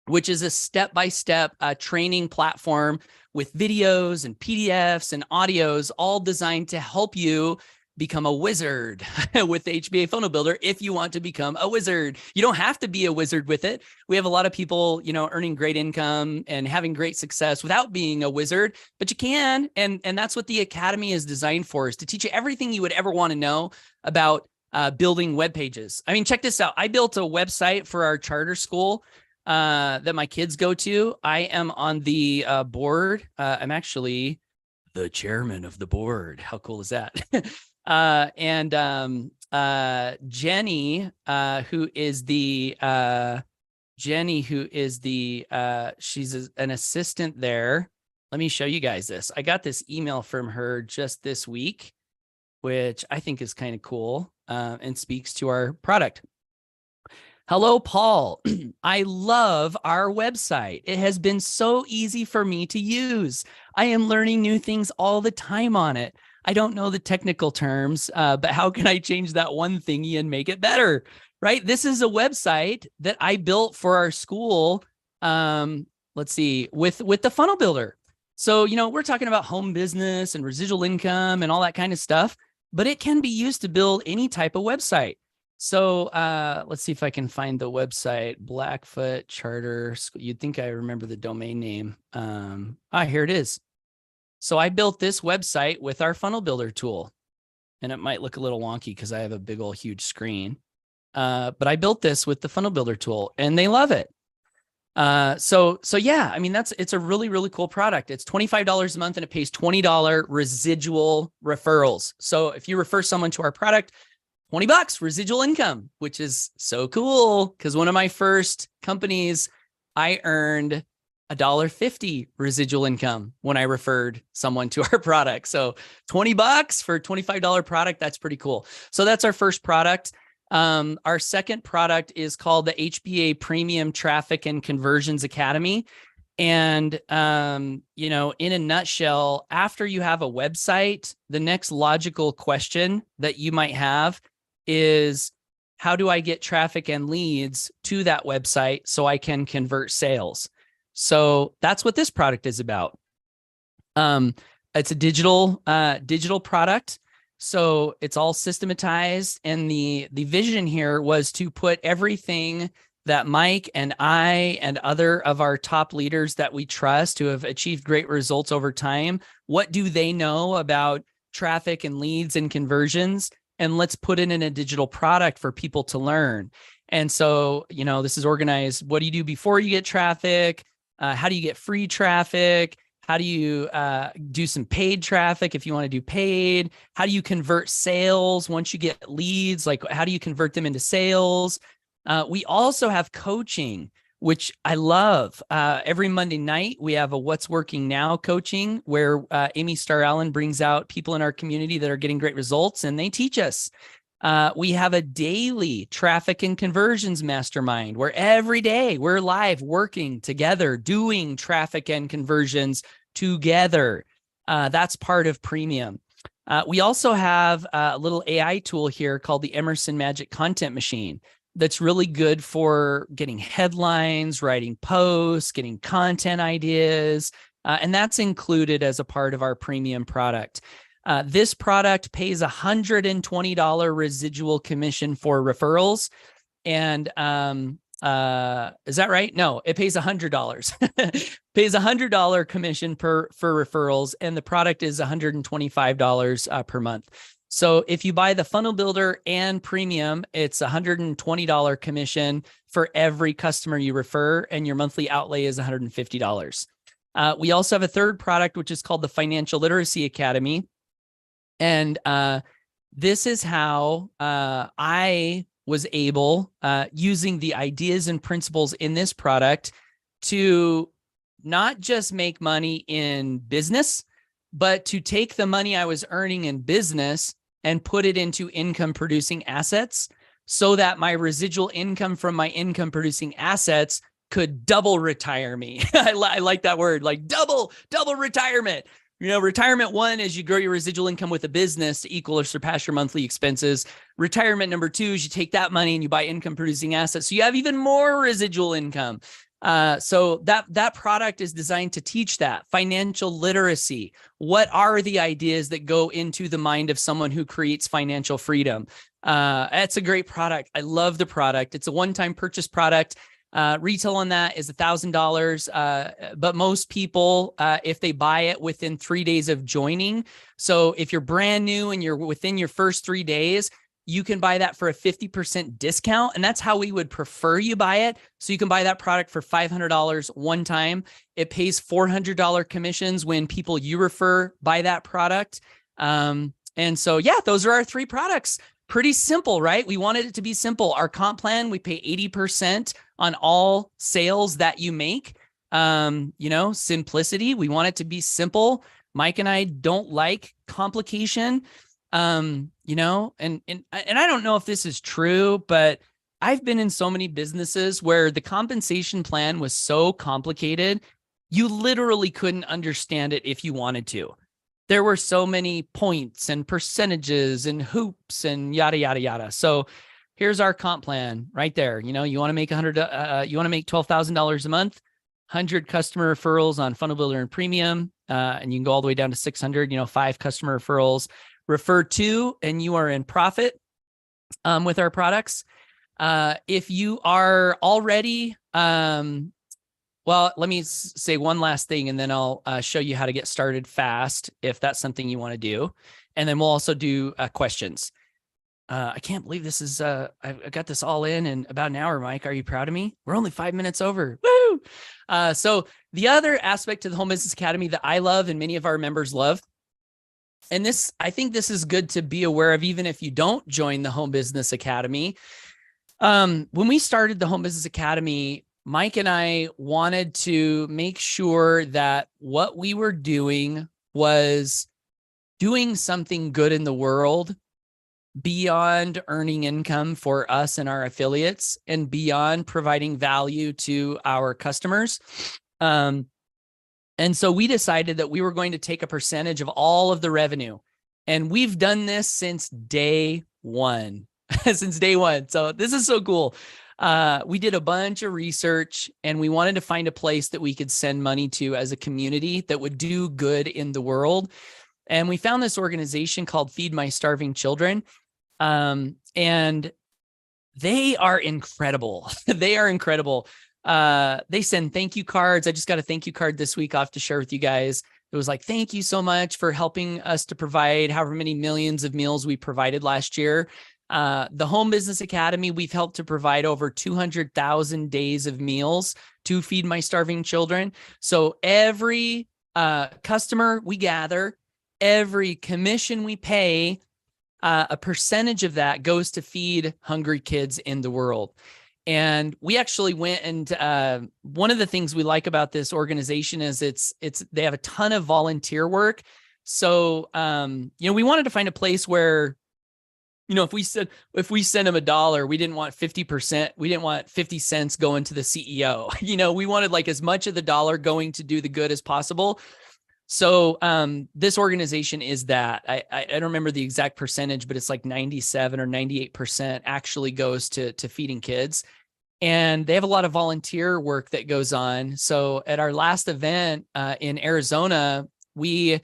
which is a step-by-step training platform with videos and PDFs and audios, all designed to help you become a wizard with the HBA Funnel Builder. If you want to become a wizard, you don't have to be a wizard with it. We have a lot of people, earning great income and having great success without being a wizard, but you can. And that's what the Academy is designed for, is to teach you everything you would ever want to know about building web pages. I mean, check this out. I built a website for our charter school that my kids go to. I am on the board. I'm actually the chairman of the board. How cool is that? Jenny, who is the she's an assistant there. Let me show you guys this. I got this email from her just this week, which I think is kind of cool, and speaks to our product. Hello, Paul. I love our website. It has been so easy for me to use. I am learning new things all the time on it. I don't know the technical terms, but how can I change that one thingy and make it better? Right? This is a website that I built for our school. Let's see, with the funnel builder. So, we're talking about home business and residual income and all that kind of stuff, but it can be used to build any type of website. So let's see if I can find the website, Blackfoot Charter School. You'd think I remember the domain name. Here it is. So I built this website with our funnel builder tool, and it might look a little wonky because I have a big old huge screen. But I built this with the funnel builder tool, and they love it. So yeah, I mean, it's a really, really cool product. It's $25 a month, and it pays $20 residual referrals. So if you refer someone to our product, $20 residual income, which is so cool. Because one of my first companies, I earned $1.50 residual income when I referred someone to our product. So $20 for a $25 product, that's pretty cool. So that's our first product. Our second product is called the HBA Premium Traffic and Conversions Academy. And, in a nutshell, after you have a website, the next logical question that you might have is, how do I get traffic and leads to that website so I can convert sales? So that's what this product is about. It's a digital product. So it's all systematized. And the vision here was to put everything that Mike and I and other of our top leaders that we trust who have achieved great results over time, what do they know about traffic and leads and conversions? And let's put it in a digital product for people to learn. And so, this is organized. What do you do before you get traffic? How do you get free traffic? How do you do some paid traffic if you want to do paid? How do you convert sales once you get leads? Like, how do you convert them into sales? We also have coaching, which I love. Every Monday night, we have a What's Working Now coaching where Amy Starr Allen brings out people in our community that are getting great results, and they teach us. We have a daily traffic and conversions mastermind where every day we're live working together, doing traffic and conversions together. That's part of Premium. We also have a little AI tool here called the Emerson Magic Content Machine. That's really good for getting headlines, writing posts, getting content ideas, and that's included as a part of our Premium product. This product pays $120 residual commission for referrals. And is that right? No, it pays $100. Pays $100 commission for referrals, and the product is $125 per month. So if you buy the funnel builder and Premium, it's $120 commission for every customer you refer, and your monthly outlay is $150. We also have a third product, which is called the Financial Literacy Academy. And this is how I was able, using the ideas and principles in this product, to not just make money in business, but to take the money I was earning in business and put it into income producing assets so that my residual income from my income producing assets could double retire me. I like that word, like double retirement. Retirement one is you grow your residual income with a business to equal or surpass your monthly expenses. Retirement number two is you take that money and you buy income producing assets. So you have even more residual income. So that product is designed to teach that financial literacy. What are the ideas that go into the mind of someone who creates financial freedom? It's a great product. I love the product. It's a one-time purchase product. Retail on that is $1,000. But most people, if they buy it within 3 days of joining, so if you're brand new and you're within your first 3 days, you can buy that for a 50% discount. And that's how we would prefer you buy it. So you can buy that product for $500 one time. It pays $400 commissions when people you refer buy that product. And so, yeah, those are our 3 products. Pretty simple, right? We wanted it to be simple. Our comp plan, we pay 80% on all sales that you make. Simplicity. We want it to be simple. Mike and I don't like complication. And I don't know if this is true, but I've been in so many businesses where the compensation plan was so complicated, you literally couldn't understand it if you wanted to. There were so many points and percentages and hoops and yada, yada, yada. So here's our comp plan right there. You want to make $12,000 a month, 100 customer referrals on Funnel Builder and Premium. And you can go all the way down to 600, 5 customer referrals. Refer to, and you are in profit with our products. If you are already, let me say one last thing, and then I'll show you how to get started fast if that's something you want to do. And then we'll also do questions. I can't believe this is, I got this all in about an hour, Mike. Are you proud of me? We're only 5 minutes over. Woo! So the other aspect of the Home Business Academy that I love and many of our members love, and I think this is good to be aware of, even if you don't join the Home Business Academy. When we started the Home Business Academy, Mike and I wanted to make sure that what we were doing was doing something good in the world beyond earning income for us and our affiliates and beyond providing value to our customers. And so we decided that we were going to take a percentage of all of the revenue. And we've done this since day one, since day one. So this is so cool. We did a bunch of research and we wanted to find a place that we could send money to as a community that would do good in the world. And we found this organization called Feed My Starving Children. And they are incredible. They are incredible. They send thank you cards. I just got a thank you card this week off to share with you guys. It was like, thank you so much for helping us to provide however many millions of meals we provided last year. The Home Business Academy, we've helped to provide over 200,000 days of meals to Feed My Starving Children. So every customer we gather, every commission we pay, a percentage of that goes to feed hungry kids in the world. And we actually went and one of the things we like about this organization is they have a ton of volunteer work. So we wanted to find a place where, if we send them $1, we didn't want 50%. We didn't want 50 cents going to the CEO. We wanted like as much of the dollar going to do the good as possible. So this organization is that. I don't remember the exact percentage, but it's like 97 or 98% actually goes to feeding kids. And they have a lot of volunteer work that goes on. So at our last event in Arizona, we'd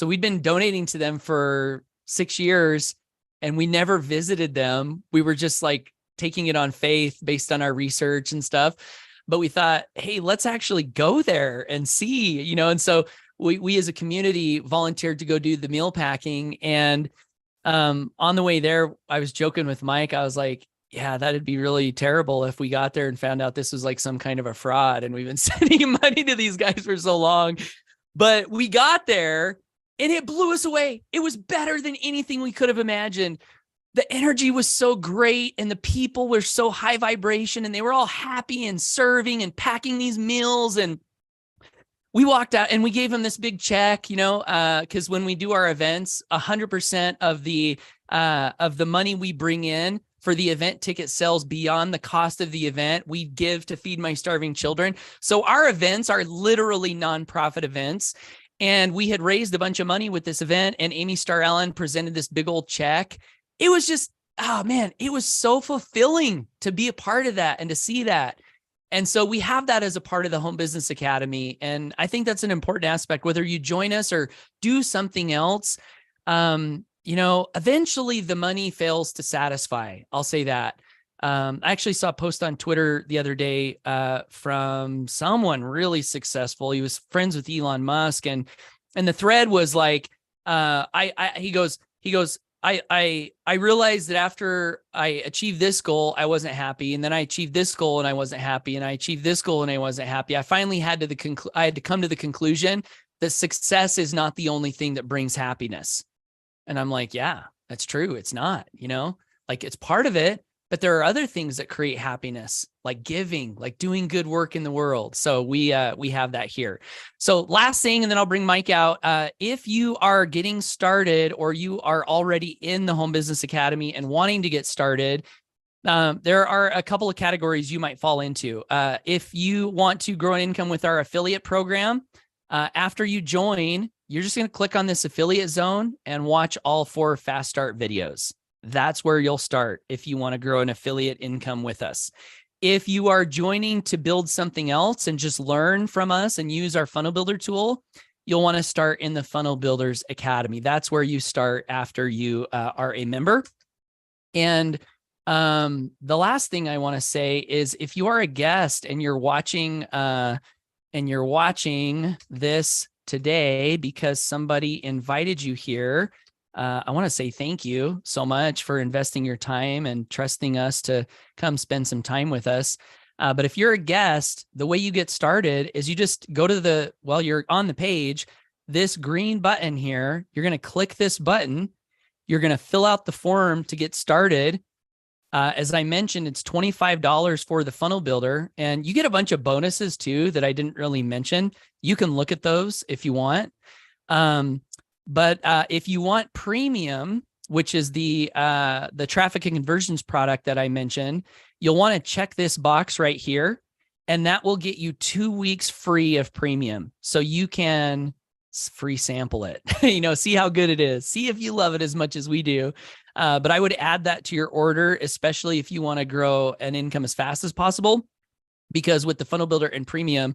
been donating to them for 6 years and we never visited them. We were just like taking it on faith based on our research and stuff. But we thought, hey, let's actually go there and see, and so we as a community volunteered to go do the meal packing. And on the way there, I was joking with Mike. I was like, yeah, that'd be really terrible if we got there and found out this was like some kind of a fraud and we've been sending money to these guys for so long. But we got there and it blew us away. It was better than anything we could have imagined. The energy was so great and the people were so high vibration and they were all happy and serving and packing these meals. And we walked out and we gave them this big check, because when we do our events, 100% of the money we bring in for the event ticket sales beyond the cost of the event, we give to Feed My Starving Children. So our events are literally nonprofit events. And we had raised a bunch of money with this event and Amy Starr Allen presented this big old check. It was just, oh man, it was so fulfilling to be a part of that and to see that. And so we have that as a part of the Home Business Academy. And I think that's an important aspect, whether you join us or do something else. Eventually the money fails to satisfy. I'll say that. I actually saw a post on Twitter the other day from someone really successful. He was friends with Elon Musk. And the thread was like, he goes, I realized that after I achieved this goal, I wasn't happy. And then I achieved this goal and I wasn't happy. And I achieved this goal and I wasn't happy. I finally had to I had to come to the conclusion that success is not the only thing that brings happiness. And I'm like, yeah, that's true. It's not, like it's part of it, but there are other things that create happiness, like giving, like doing good work in the world. So we have that here. So last thing, and then I'll bring Mike out. If you are getting started or you are already in the Home Business Academy and wanting to get started, there are a couple of categories you might fall into. If you want to grow an income with our affiliate program, after you join, you're just going to click on this affiliate zone and watch all 4 Fast Start videos. That's where you'll start if you want to grow an affiliate income with us. If you are joining to build something else and just learn from us and use our Funnel Builder tool, you'll want to start in the Funnel Builders Academy. That's where you start after you are a member. And the last thing I want to say is if you are a guest and you're watching this today because somebody invited you here, I want to say thank you so much for investing your time and trusting us to come spend some time with us. But if you're a guest, the way you get started is you just go to while you're on the page, this green button here, you're going to click this button. You're going to fill out the form to get started. As I mentioned, it's $25 for the Funnel Builder, and you get a bunch of bonuses too that I didn't really mention. You can look at those if you want. But if you want premium, which is the traffic and conversions product that I mentioned, you'll want to check this box right here, and that will get you 2 weeks free of premium. So you can free sample it, see how good it is. See if you love it as much as we do. But I would add that to your order, especially if you want to grow an income as fast as possible. Because with the Funnel Builder and Premium,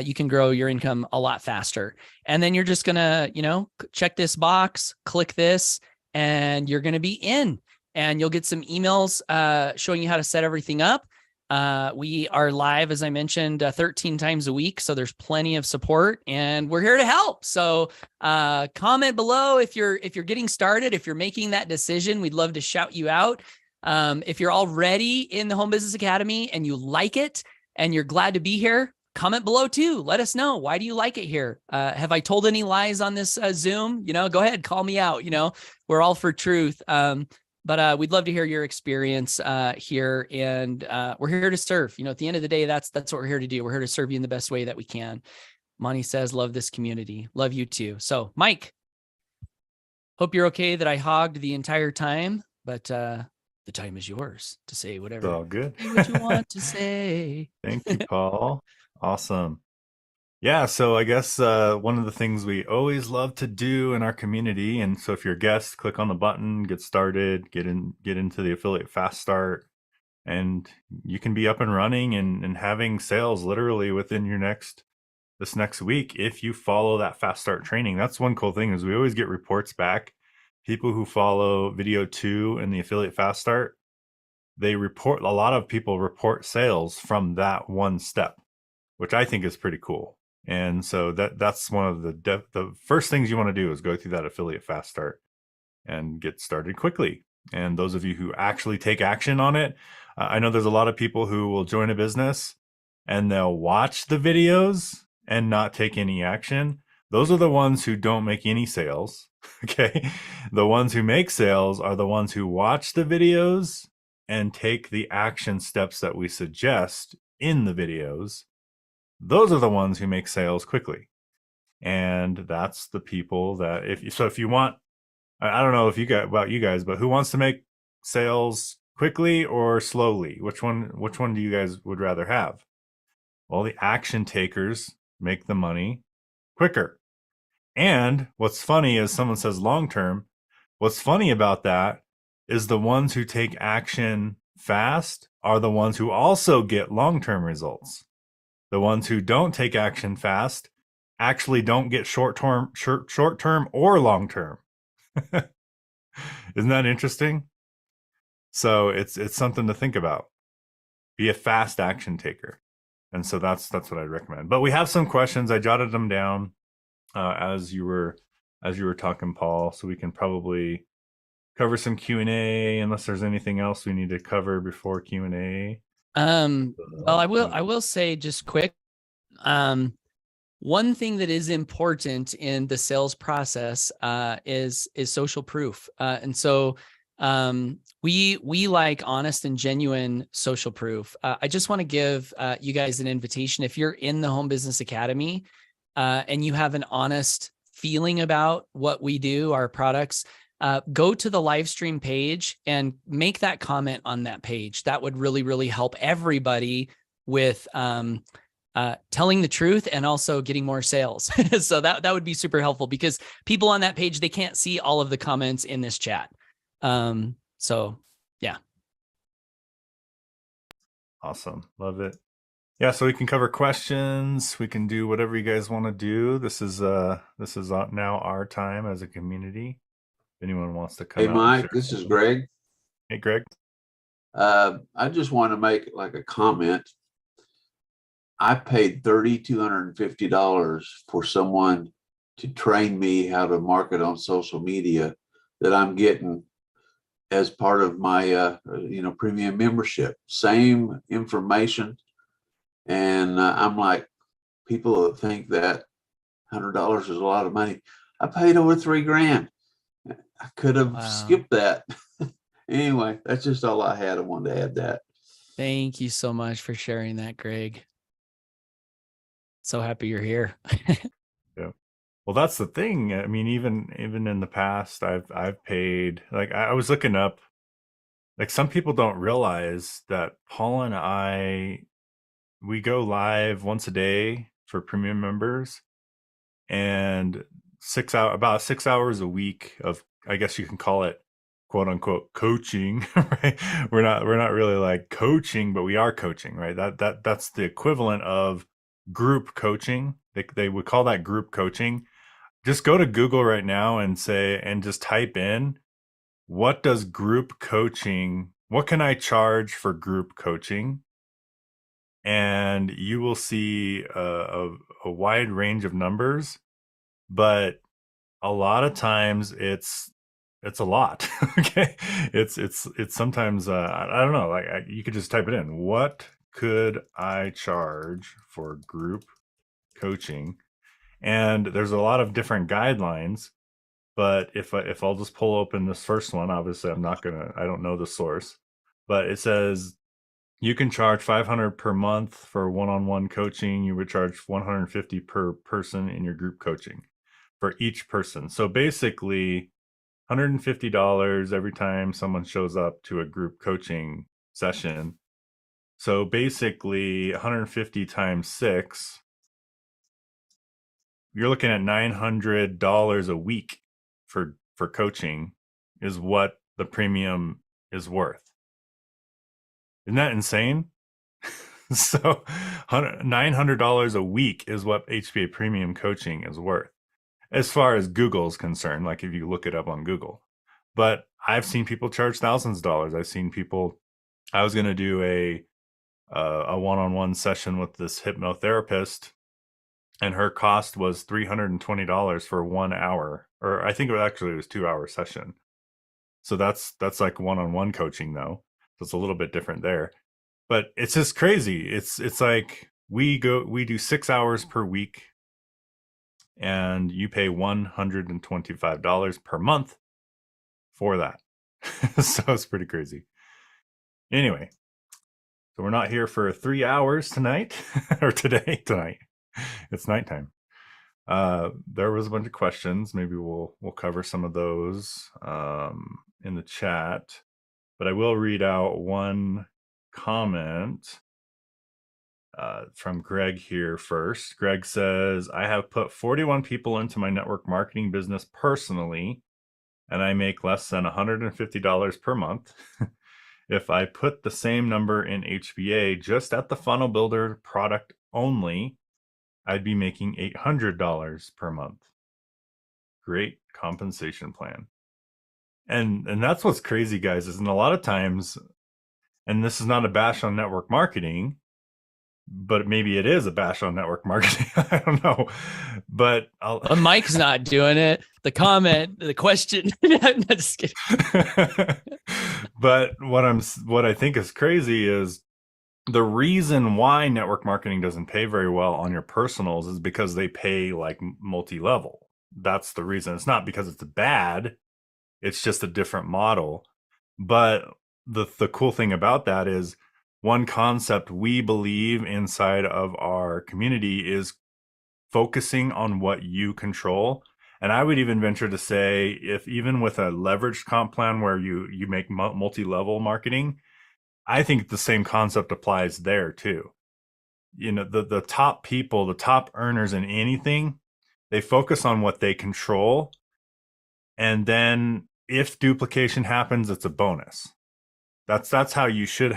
you can grow your income a lot faster. And then you're just going to, check this box, click this, and you're going to be in. And you'll get some emails showing you how to set everything up. We are live, as I mentioned, 13 times a week. So there's plenty of support and we're here to help. So comment below if you're getting started, if you're making that decision, we'd love to shout you out. If you're already in the Home Business Academy and you like it, and you're glad to be here, comment below too. Let us know. Why do you like it here? Have I told any lies on this Zoom? Go ahead, call me out. We're all for truth. But we'd love to hear your experience here. And we're here to serve. At the end of the day, that's what we're here to do. We're here to serve you in the best way that we can. Monty says, love this community. Love you too. So Mike, hope you're okay that I hogged the entire time, but the time is yours to say whatever. It's all good. What you want to say. Thank you, Paul. Awesome. Yeah, so I guess one of the things we always love to do in our community, and so if you're a guest, click on the button, get started, get into the affiliate Fast Start, and you can be up and running and having sales literally within this next week if you follow that Fast Start training. That's one cool thing is we always get reports back. People who follow video 2 and the affiliate Fast Start, a lot of people report sales from that one step, which I think is pretty cool. And so that's one of the first things you want to do is go through that affiliate Fast Start and get started quickly. And those of you who actually take action on it, I know there's a lot of people who will join a business and they'll watch the videos and not take any action. Those are the ones who don't make any sales. Okay. The ones who make sales are the ones who watch the videos and take the action steps that we suggest in the videos. Those are the ones who make sales quickly. And that's the people that if you want, I don't know about you guys, but who wants to make sales quickly or slowly? Which one do you guys would rather have? Well, the action takers make the money quicker. And what's funny is someone says long-term. What's funny about that is the ones who take action fast are the ones who also get long-term results. The ones who don't take action fast actually don't get short-term or long-term. Isn't that interesting? So it's something to think about. Be a fast action taker. And so that's what I'd recommend. But we have some questions. I jotted them down as you were talking, Paul, so we can probably cover some Q&A unless there's anything else we need to cover before Q&A. Well, I will say just quick. One thing that is important in the sales process is social proof. And so we like honest and genuine social proof. I just want to give you guys an invitation. If you're in the Home Business Academy and you have an honest feeling about what we do, our products, go to the live stream page and make that comment on that page. That would really, really help everybody with telling the truth and also getting more sales. So that would be super helpful because people on that page, they can't see all of the comments in this chat. So yeah. Awesome. Love it. Yeah, so we can cover questions. We can do whatever you guys want to do. This is now our time as a community. If anyone wants to come Hey, out and Mike, share this is something. Greg. Hey, Greg. I just want to make like a comment. I paid $3,250 for someone to train me how to market on social media that I'm getting as part of my premium membership. Same information. And I'm like, people think that $100 is a lot of money. I paid over $3,000. I could have skipped that. Anyway, that's just all I had. I wanted to add that. Thank you so much for sharing that, Greg. So happy you're here. Yeah. Well, that's the thing. I mean, even in the past, I've paid, like, I was looking up, like, some people don't realize that Paul and I, we go live once a day for premium members, and about 6 hours a week of, I guess you can call it, quote unquote, coaching, right? We're not really like coaching, but we are coaching, right? That's the equivalent of group coaching. They would call that group coaching. Just go to Google right now and just type in, what does group coaching, what can I charge for group coaching? And you will see a wide range of numbers, but a lot of times it's a lot. Okay, it's sometimes I don't know, like, you could just type it in, what could I charge for group coaching? And there's a lot of different guidelines, but if I'll just pull open this first one, obviously I don't know the source, but it says you can charge $500 per month for one-on-one coaching. You would charge $150 per person in your group coaching for each person. So basically $150 every time someone shows up to a group coaching session. So basically 150 times 6, you're looking at $900 a week for coaching is what the premium is worth. Isn't that insane? So $900 a week is what HBA premium coaching is worth, as far as Google's concerned, like if you look it up on Google. But I've seen people charge thousands of dollars. I've seen people, I was going to do a one-on-one session with this hypnotherapist, and her cost was $320 for 1 hour, or I think it was 2-hour session. So that's like one-on-one coaching though. So it's a little bit different there, but it's just crazy. It's like we do 6 hours per week, and you pay $125 per month for that. So it's pretty crazy. Anyway, so we're not here for 3 hours tonight or tonight. It's nighttime. There was a bunch of questions. Maybe we'll cover some of those in the chat, but I will read out one comment from Greg here first. Greg says, I have put 41 people into my network marketing business personally, and I make less than $150 per month. If I put the same number in HBA just at the funnel builder product only, I'd be making $800 per month. Great compensation plan. And that's what's crazy, guys, is in a lot of times, and this is not a bash on network marketing, but maybe it is a bash on network marketing. I don't know, but But Mike's not doing it. The question. I'm just kidding. But what I think is crazy is the reason why network marketing doesn't pay very well on your personals is because they pay like multi-level. That's the reason. It's not because it's bad. It's just a different model. But the cool thing about that is one concept we believe inside of our community is focusing on what you control. And I would even venture to say, if even with a leveraged comp plan where you make multi-level marketing, I think the same concept applies there too. You know, the top people, the top earners in anything, they focus on what they control. And then if duplication happens, it's a bonus. That's how you should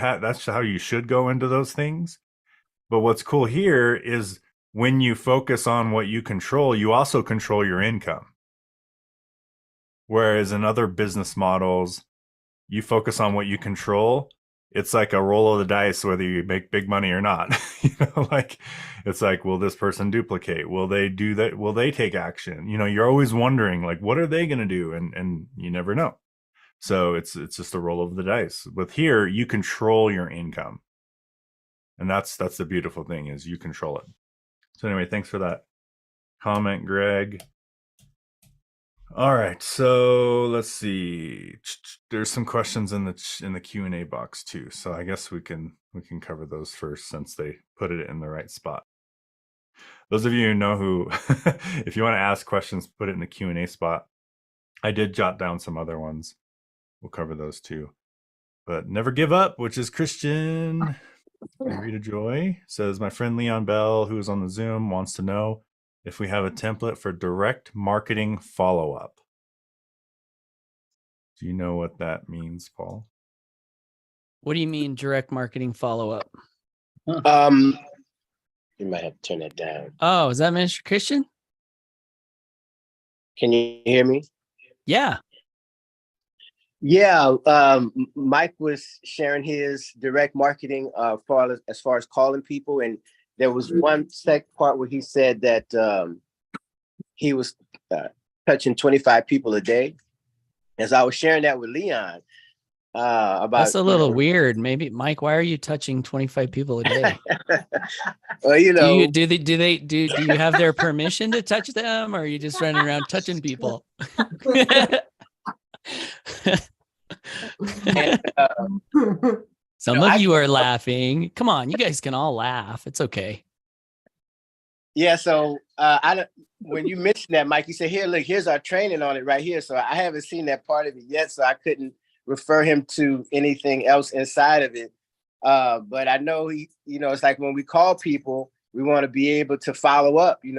go into those things. But what's cool here is when you focus on what you control, you also control your income. Whereas in other business models, you focus on what you control. It's like a roll of the dice, whether you make big money or not. You know, like it's like, will this person duplicate? Will they do that? Will they take action? You know, you're always wondering, like, what are they going to do? And you never know. So it's just a roll of the dice. With here, you control your income. And that's the beautiful thing, is you control it. So anyway, thanks for that comment, Greg. All right, so let's see. There's some questions in the Q&A box too. So I guess we can cover those first, since they put it in the right spot. Those of you who know who, if you want to ask questions, put it in the Q&A spot. I did jot down some other ones. We'll cover those too. But never give up, which is Christian. Rita Joy says, my friend Leon Bell, who is on the Zoom, wants to know if we have a template for direct marketing follow-up. Do you know what that means, Paul? What do you mean direct marketing follow-up? You might have to turn that down. Oh, is that Minister Christian? Can you hear me? Yeah. Yeah, Mike was sharing his direct marketing as far as calling people, and there was one part where he said that he was touching 25 people a day. As I was sharing that with Leon about, that's a little weird. Maybe, Mike, why are you touching 25 people a day? Well, you know, do you have their permission to touch them, or are you just running around touching people? and, Some of you are laughing. Come on, you guys can all laugh. It's okay. Yeah, so when you mentioned that, Mike, you said, here, look, here's our training on it right here. So I haven't seen that part of it yet, so I couldn't refer him to anything else inside of it. But I know it's like when we call people, we want to be able to follow up, in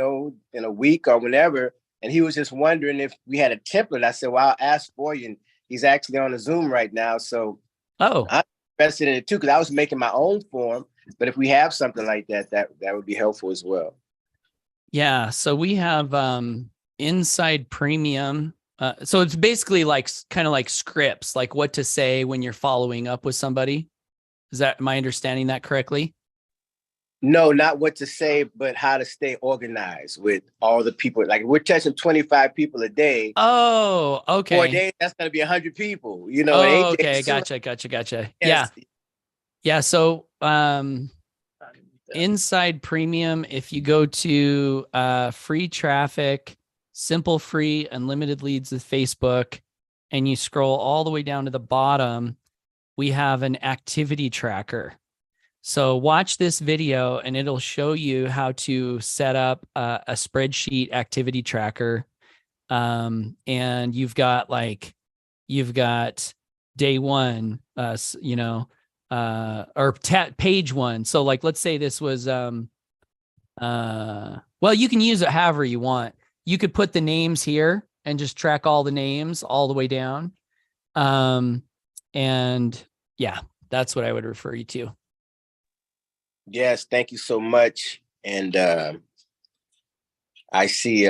a week or whenever. And he was just wondering if we had a template. I said, well, I'll ask for you. And he's actually on the Zoom right now. So I'm interested in it too, because I was making my own form. But if we have something like that, that would be helpful as well. Yeah. So we have Inside Premium. So it's basically kind of like scripts, like what to say when you're following up with somebody. Am I understanding that correctly? No, not what to say, but how to stay organized with all the people. Like, we're touching 25 people a day. Oh, okay. 4 days, that's going to be 100 people, Oh, okay. Gotcha. Yes. Yeah. So Inside Premium, if you go to free traffic, simple, free, unlimited leads with Facebook, and you scroll all the way down to the bottom, we have an activity tracker. So watch this video and it'll show you how to set up a spreadsheet activity tracker. And you've got day one, or page one. So like, let's say this was, well, you can use it however you want. You could put the names here and just track all the names all the way down. And yeah, that's what I would refer you to. Yes, thank you so much. And I see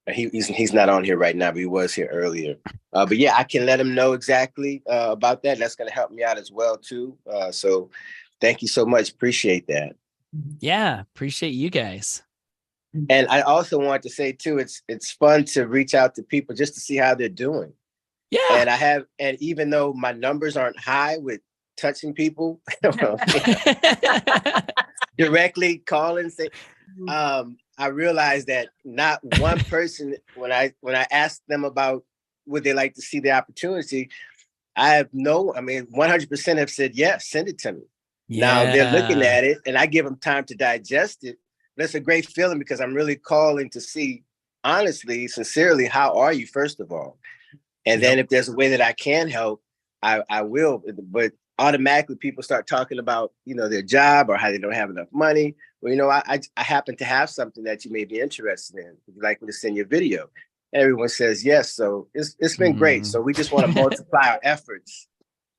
he's not on here right now, but he was here earlier. But yeah, I can let him know exactly about that. That's going to help me out as well too. So Thank you so much. Appreciate that. Yeah, appreciate you guys. And I also want to say too, it's fun to reach out to people just to see how they're doing. Yeah. And even though my numbers aren't high with touching people, directly calling, say, I realized that not one person, when I asked them about would they like to see the opportunity, I mean, 100% have said yes, send it to me. Now they're looking at it, and I give them time to digest it. That's a great feeling because I'm really calling to see, honestly, sincerely, how are you, first of all? And then if there's a way that I can help, I will. But automatically people start talking about, their job or how they don't have enough money. Well, I happen to have something that you may be interested in. Would you like me to send you a video? Everyone says yes. So it's been great. So we just want to multiply our efforts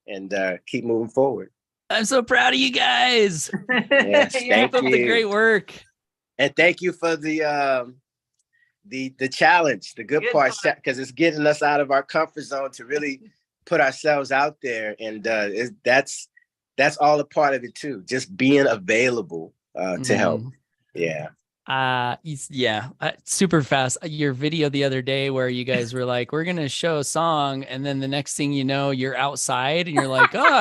and keep moving forward. I'm so proud of you guys. Yes, Keep thank up you. the great work. And thank you for the challenge, the good part, because it's getting us out of our comfort zone to really put ourselves out there. And that's all a part of it too. Just being available to help. Yeah. Super fast. Your video the other day where you guys were like, we're gonna show a song, and then the next thing you know, you're outside and you're like, oh,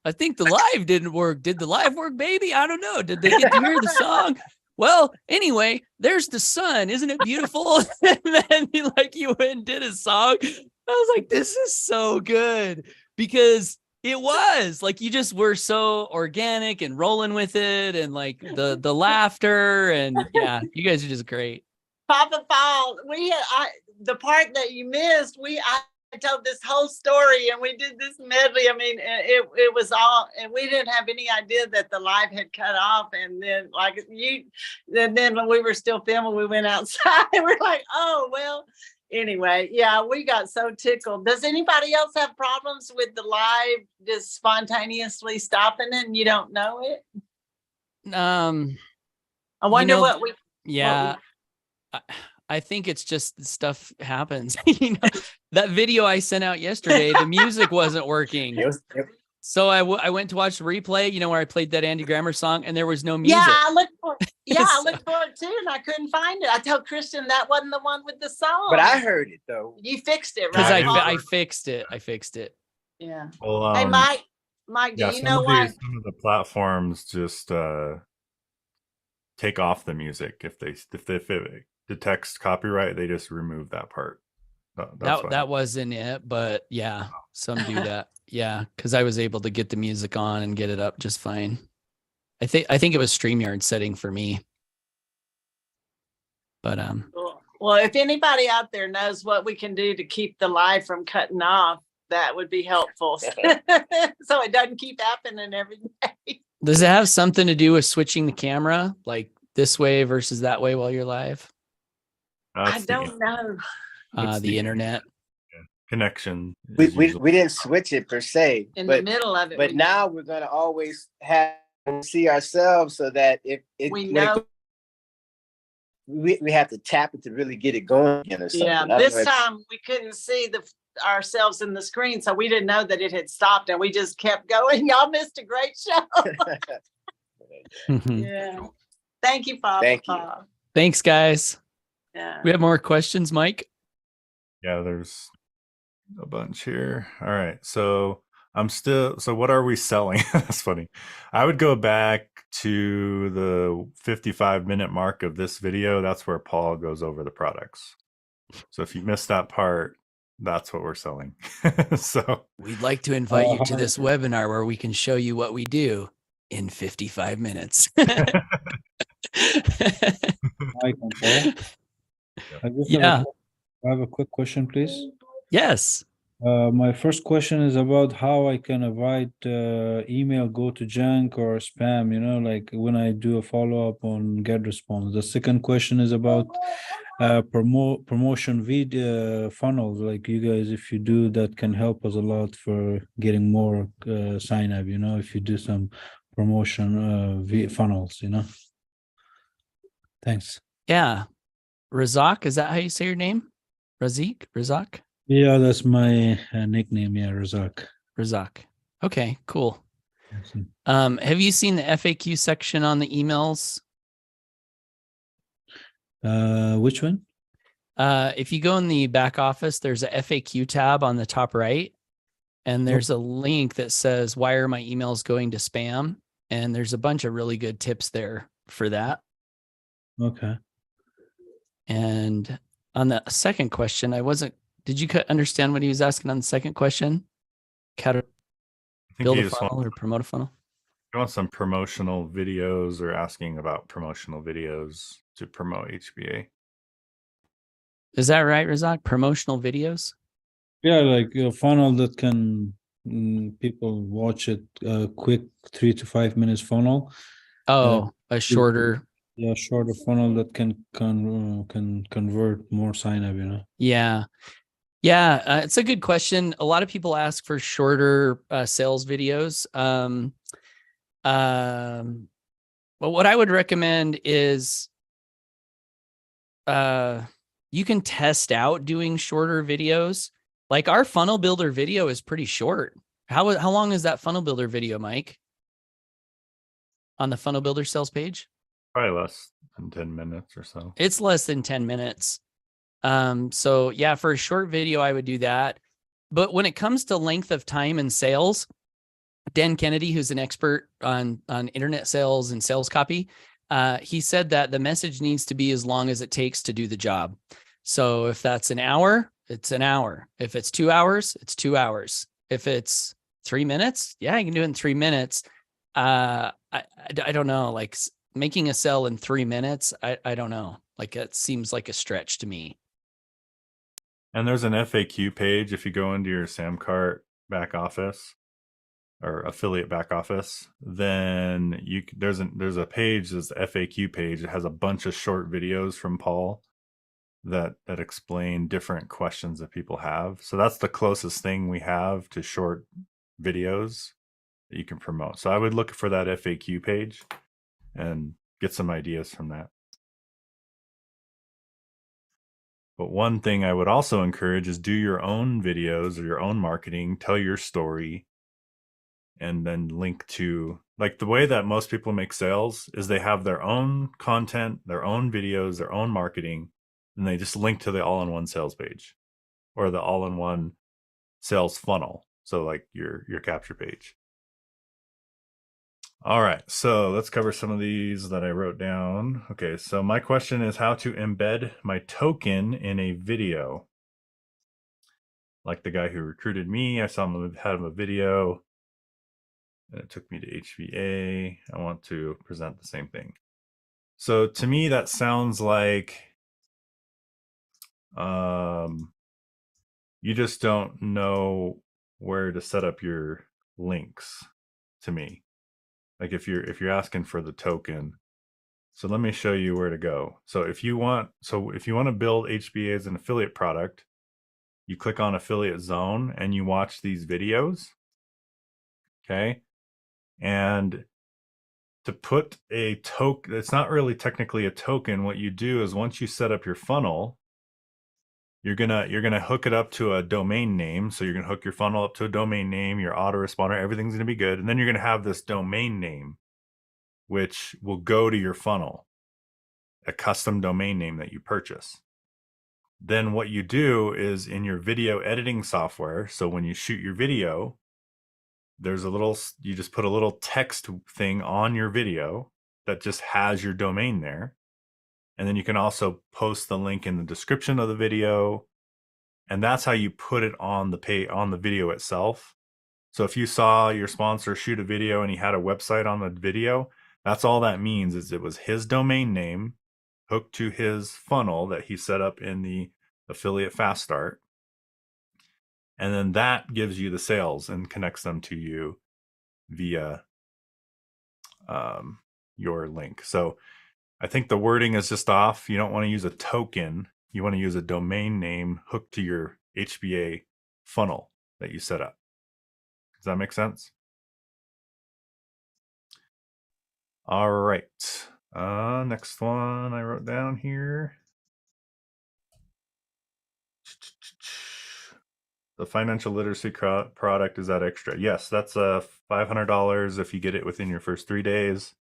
I think the live didn't work. Did the live work, baby? I don't know. Did they get to hear the song? Well, anyway, there's the sun. Isn't it beautiful? And then you went and did a song. I was like, this is so good, because it was like you just were so organic and rolling with it, and like the laughter, and yeah, you guys are just great. Papa Paul, the part that you missed, I told this whole story and we did this medley. I mean, it was all, and we didn't have any idea that the live had cut off. And then then when we were still filming, we went outside and we're like, oh, well, anyway, yeah, we got so tickled. Does anybody else have problems with the live just spontaneously stopping it and you don't know it? I wonder I think it's just stuff happens. That video I sent out yesterday, the music wasn't working. So I went to watch the replay, where I played that Andy Grammer song, and there was no music. Yeah, I looked for it too, and I couldn't find it. I told Christian that wasn't the one with the song. But I heard it though. You fixed it, because right? I fixed it. Yeah. Well, hey, Mike, do you know why? Some of the platforms just take off the music if it detects copyright. They just remove that part. That wasn't it, but yeah, some do that. Yeah, because I was able to get the music on and get it up just fine. I think it was StreamYard setting for me. But well, if anybody out there knows what we can do to keep the live from cutting off, that would be helpful. So it doesn't keep happening every day. Does it have something to do with switching the camera, like this way versus that way while you're live? I don't know. The internet connection. We didn't switch it per se in the middle of it. But now we're gonna always have to see ourselves so that if we know we have to tap it to really get it going again or something. Yeah, this time we couldn't see ourselves in the screen, so we didn't know that it had stopped, and we just kept going. Y'all missed a great show. Yeah. Thank you, Papa. Thank you. Thanks, guys. Yeah. We have more questions, Mike? Yeah, there's a bunch here. All right. So what are we selling? That's funny. I would go back to the 55-minute mark of this video. That's where Paul goes over the products. So if you missed that part, that's what we're selling. So we'd like to invite you to this webinar where we can show you what we do in 55 minutes. I have a quick question, please. Yes. My first question is about how I can avoid email go to junk or spam, like when I do a follow-up on GetResponse. The second question is about promotion video funnels. Like you guys, if you do, that can help us a lot for getting more sign up, if you do some promotion funnels, Thanks. Yeah. Razak, is that how you say your name? Razak? Yeah, that's my nickname. Yeah, Razak. Okay, cool. Have you seen the FAQ section on the emails? Which one? If you go in the back office, there's a FAQ tab on the top right, and there's a link that says, why are my emails going to spam? And there's a bunch of really good tips there for that. Okay. And on the second question, did you understand what he was asking on the second question? How to I think build you a just funnel want, or promote a funnel? you want some promotional videos or asking about promotional videos to promote HBA. Is that right, Razak? Promotional videos? Yeah, like a funnel that can people watch it, quick 3 to 5 minutes funnel. Oh, a shorter. Yeah, shorter funnel that can convert more sign up, you know. Yeah. Yeah, it's a good question. A lot of people ask for shorter sales videos. But what I would recommend is you can test out doing shorter videos. Like our funnel builder video is pretty short. How long is that funnel builder video, Mike? On the funnel builder sales page? Probably less than 10 minutes or so. It's less than 10 minutes. So yeah, for a short video, I would do that. But when it comes to length of time and sales, Dan Kennedy, who's an expert on internet sales and sales copy, he said that the message needs to be as long as it takes to do the job. So if that's an hour, it's an hour. If it's 2 hours, it's 2 hours. If it's 3 minutes, yeah, you can do it in 3 minutes. I don't know, like making a sell in 3 minutes. I don't know. Like it seems like a stretch to me. And there's an FAQ page if you go into your Samcart back office or affiliate back office, then there's a page, there's the FAQ page. It has a bunch of short videos from Paul that explain different questions that people have. So that's the closest thing we have to short videos that you can promote. So I would look for that FAQ page and get some ideas from that. But one thing I would also encourage is do your own videos or your own marketing, tell your story, and then link to, like the way that most people make sales is they have their own content, their own videos, their own marketing, and they just link to the all-in-one sales page or the all-in-one sales funnel. So like your capture page. All right, so let's cover some of these that I wrote down. Okay, so my question is how to embed my token in a video. Like the guy who recruited me, I saw him had a video, and it took me to HBA. I want to present the same thing. So to me, that sounds like you just don't know where to set up your links. To me, like if you're asking for the token. So let me show you where to go. So if you want to build HBA as an affiliate product, you click on affiliate zone and you watch these videos. Okay. And to put a token, it's not really technically a token. What you do is once you set up your funnel, you're gonna hook it up to a domain name. So you're gonna hook your funnel up to a domain name, your autoresponder, everything's gonna be good. And then you're gonna have this domain name, which will go to your funnel, a custom domain name that you purchase. Then what you do is in your video editing software, so when you shoot your video, you just put a little text thing on your video that just has your domain there. And then you can also post the link in the description of the video. And that's how you put it on the video itself. So if you saw your sponsor shoot a video and he had a website on the video, that's all that means is it was his domain name hooked to his funnel that he set up in the affiliate fast start. And then that gives you the sales and connects them to you via your link. So I think the wording is just off. You don't want to use a token. You want to use a domain name hooked to your HBA funnel that you set up. Does that make sense? All right. Next one I wrote down here. The financial literacy product, is that extra? Yes, that's $500 if you get it within your first 3 days.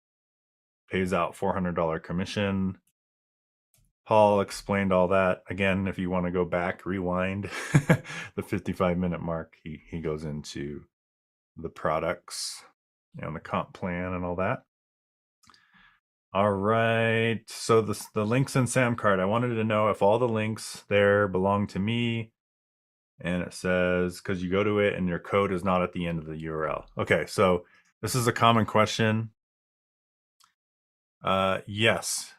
Pays out $400 commission. Paul explained all that. Again, if you want to go back, rewind the 55-minute mark, he goes into the products and the comp plan and all that. All right. So the links in SamCart, I wanted to know if all the links there belong to me. And it says, because you go to it and your code is not at the end of the URL. Okay, so this is a common question. Yes,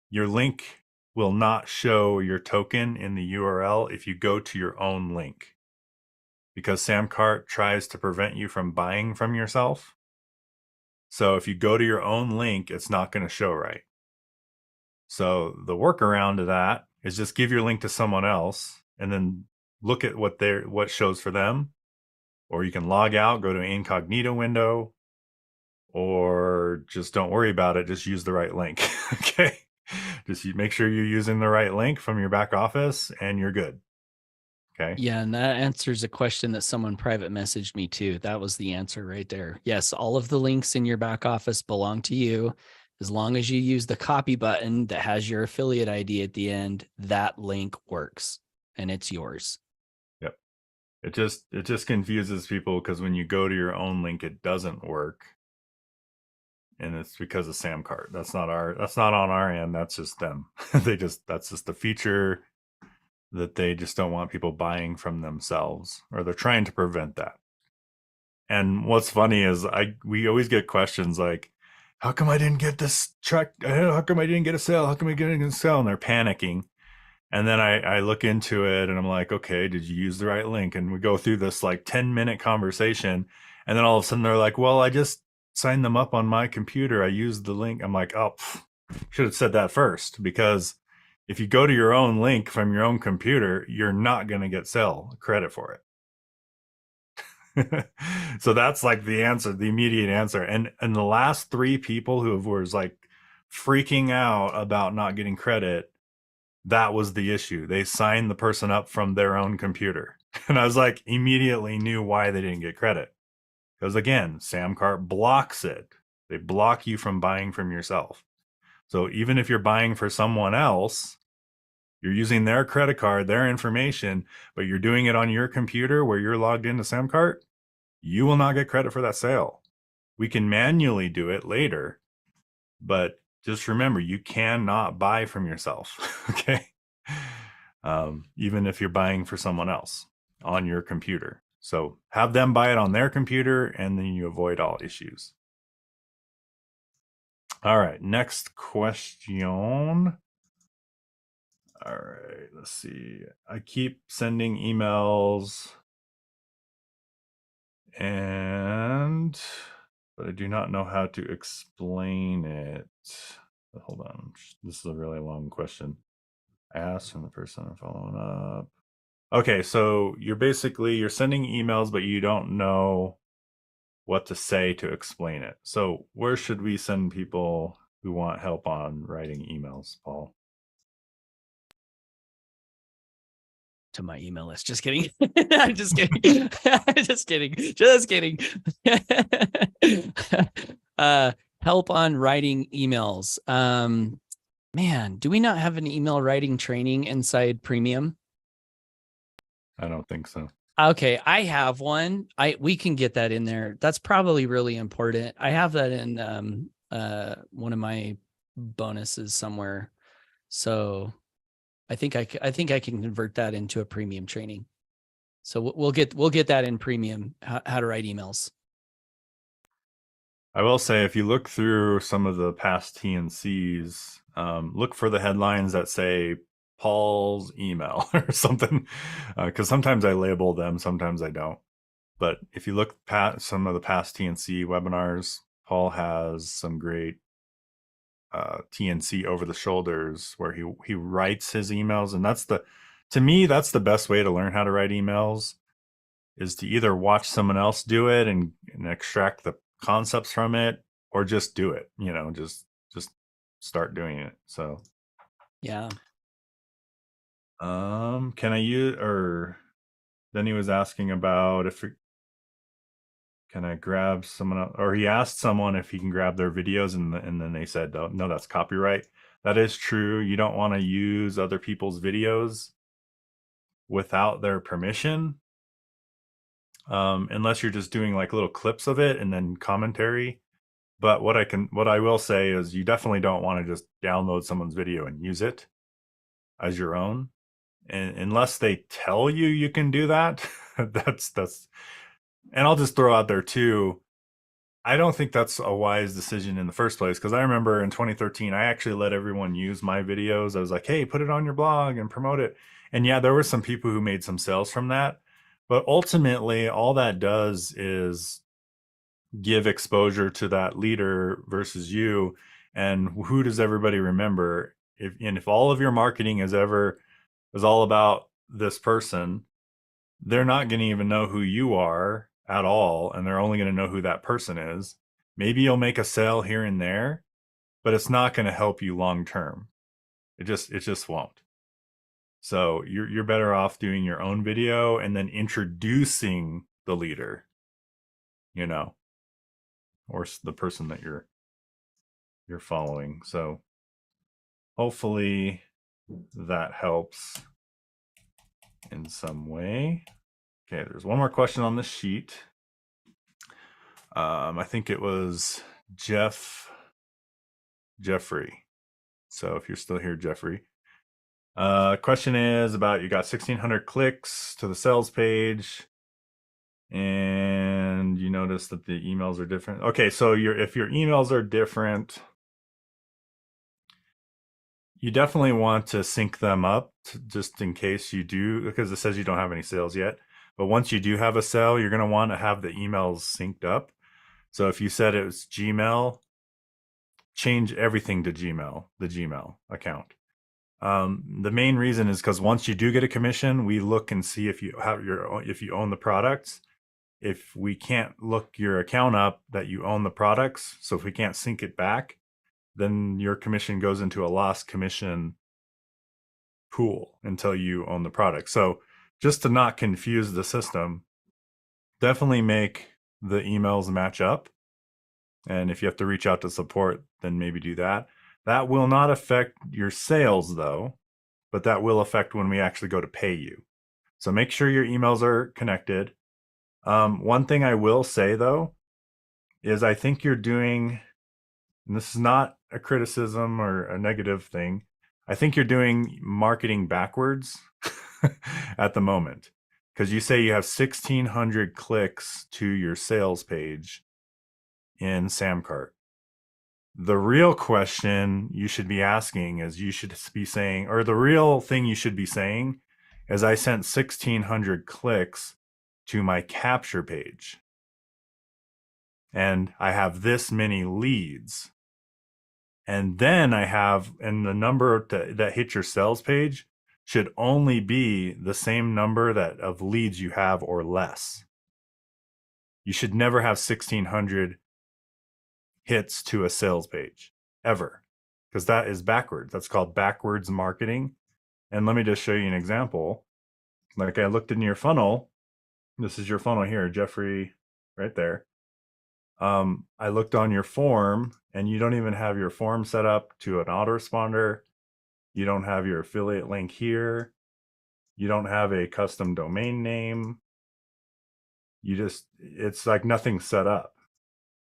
your link will not show your token in the URL if you go to your own link, because SamCart tries to prevent you from buying from yourself. So if you go to your own link, it's not going to show right. So the workaround to that is just give your link to someone else and then look at what shows for them. Or you can log out, go to an incognito window, or just don't worry about it. Just use the right link. Okay. Just make sure you're using the right link from your back office and you're good. Okay. Yeah, and that answers a question that someone private messaged me too. That was the answer right there. Yes, all of the links in your back office belong to you. As long as you use the copy button that has your affiliate ID at the end, that link works and it's yours. Yep. It just confuses people because when you go to your own link, it doesn't work. And it's because of SamCart. That's not on our end. That's just them. That's just the feature that they just don't want people buying from themselves, or they're trying to prevent that. And what's funny is we always get questions like, how come I didn't get this truck? How come I didn't get a sale? How come I didn't get a sale? And they're panicking. And then I look into it and I'm like, okay, did you use the right link? And we go through this like 10-minute conversation. And then all of a sudden they're like, well, I just signed them up on my computer. I used the link. I'm like, oh, should have said that first, because if you go to your own link from your own computer, you're not going to get sale credit for it. So that's like the answer, the immediate answer. And the last 3 people who was like freaking out about not getting credit, that was the issue. They signed the person up from their own computer. And I was like, immediately knew why they didn't get credit. Because again, SamCart blocks it. They block you from buying from yourself. So even if you're buying for someone else, you're using their credit card, their information, but you're doing it on your computer where you're logged into SamCart, you will not get credit for that sale. We can manually do it later, but just remember, you cannot buy from yourself. Okay. Even if you're buying for someone else on your computer. So have them buy it on their computer and then you avoid all issues. All right, next question. All right, let's see. I keep sending emails but I do not know how to explain it. Hold on. This is a really long question. I asked from the person I'm following up. Okay, so you're sending emails, but you don't know what to say to explain it. So where should we send people who want help on writing emails, Paul? To my email list. Just kidding. I'm just kidding. Just kidding. Help on writing emails. Man, do we not have an email writing training inside Premium? I don't think so. Okay, I have one. We can get that in there. That's probably really important. I have that in one of my bonuses somewhere. So I think I can convert that into a Premium training. So we'll get that in Premium, how to write emails. I will say, if you look through some of the past TNCs, look for the headlines that say Paul's email or something, because sometimes I label them, sometimes I don't. But if you look at some of the past TNC webinars, Paul has some great TNC over the shoulders where he writes his emails. And to me, that's the best way to learn how to write emails, is to either watch someone else do it and extract the concepts from it, or just do it, just start doing it. So yeah. Can I use, or Then he was asking about can I grab someone else, or he asked someone if he can grab their videos, and then they said, no, that's copyright. That is true. You don't want to use other people's videos without their permission, unless you're just doing like little clips of it and then commentary. But what I will say is you definitely don't want to just download someone's video and use it as your own. And unless they tell you you can do that, that's, and I'll just throw out there too, I don't think that's a wise decision in the first place. Cause I remember in 2013, I actually let everyone use my videos. I was like, hey, put it on your blog and promote it. And yeah, there were some people who made some sales from that, but ultimately all that does is give exposure to that leader versus you. And who does everybody remember? If all of your marketing is all about this person, they're not going to even know who you are at all. And they're only going to know who that person is. Maybe you'll make a sale here and there, but it's not going to help you long term. It just won't. So you're better off doing your own video and then introducing the leader, or the person that you're following. So hopefully that helps in some way. Okay, there's one more question on this sheet. I think it was Jeffrey. So if you're still here, Jeffrey. Question is about, you got 1,600 clicks to the sales page, and you notice that the emails are different. Okay, so if your emails are different, you definitely want to sync them up just in case you do, because it says you don't have any sales yet. But once you do have a sale, you're going to want to have the emails synced up. So if you said it was Gmail, change everything to Gmail, the Gmail account. The main reason is because once you do get a commission, we look and see if you own the products. If we can't look your account up that you own the products, so if we can't sync it back, then your commission goes into a lost commission pool until you own the product. So just to not confuse the system, definitely make the emails match up. And if you have to reach out to support, then maybe do that. That will not affect your sales though, but that will affect when we actually go to pay you. So make sure your emails are connected. One thing I will say though, is I think you're doing, and this is not a criticism or a negative thing, I think you're doing marketing backwards at the moment, because you say you have 1,600 clicks to your sales page in Samcart. The real question you should be asking is, you should be saying, or the real thing you should be saying is, I sent 1,600 clicks to my capture page, and I have this many leads. And then and the number that hit your sales page should only be the same number of leads you have or less. You should never have 1,600 hits to a sales page ever, because that is backwards. That's called backwards marketing. And let me just show you an example. Like, I looked in your funnel. This is your funnel here, Jeffrey, right there. I looked on your form, and you don't even have your form set up to an autoresponder. You don't have your affiliate link here. You don't have a custom domain name. It's like nothing's set up.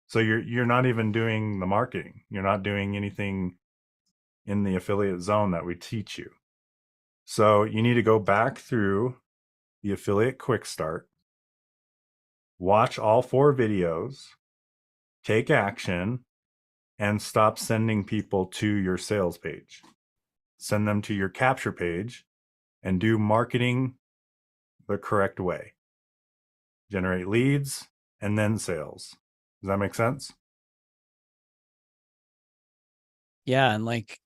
So you're not even doing the marketing. You're not doing anything in the affiliate zone that we teach you. So you need to go back through the affiliate quick start, watch all 4 videos, take action, and stop sending people to your sales page. Send them to your capture page and do marketing the correct way. Generate leads and then sales. Does that make sense? Yeah. And like,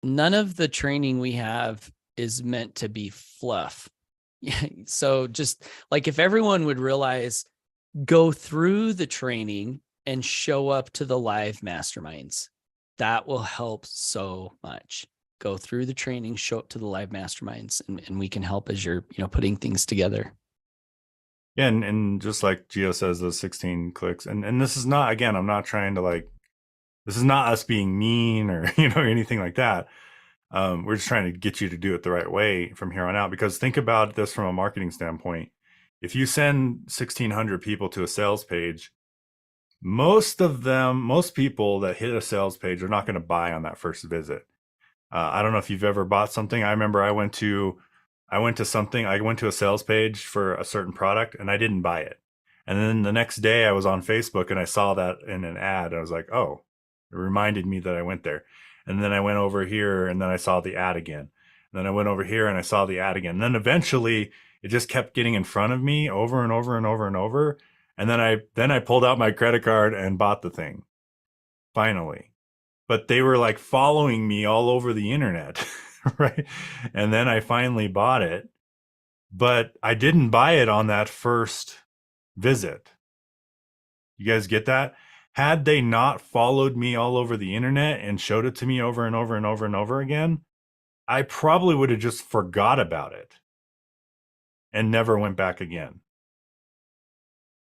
none of the training we have is meant to be fluff. So just like, if everyone would realize, go through the training and show up to the live masterminds, that will help so much. go through the training, show up to the live masterminds, and we can help as you're, putting things together. Yeah, and just like Gio says, those 16 clicks, and this is not, again, I'm not trying to this is not us being mean or anything like that. We're just trying to get you to do it the right way from here on out. Because think about this from a marketing standpoint. If you send 1,600 people to a sales page, most people that hit a sales page are not going to buy on that first visit. I don't know if you've ever bought something. I remember I went to a sales page for a certain product and I didn't buy it. And then the next day I was on Facebook and I saw that in an ad. I was like, oh, it reminded me that I went there. And then I went over here and then I saw the ad again. And then I went over here and I saw the ad again. And then eventually it just kept getting in front of me over and over and over and over. And then I pulled out my credit card and bought the thing. Finally. But they were like following me all over the internet. Right. And then I finally bought it. But I didn't buy it on that first visit. You guys get that? Had they not followed me all over the internet and showed it to me over and over and over and over again, I probably would have just forgot about it and never went back again.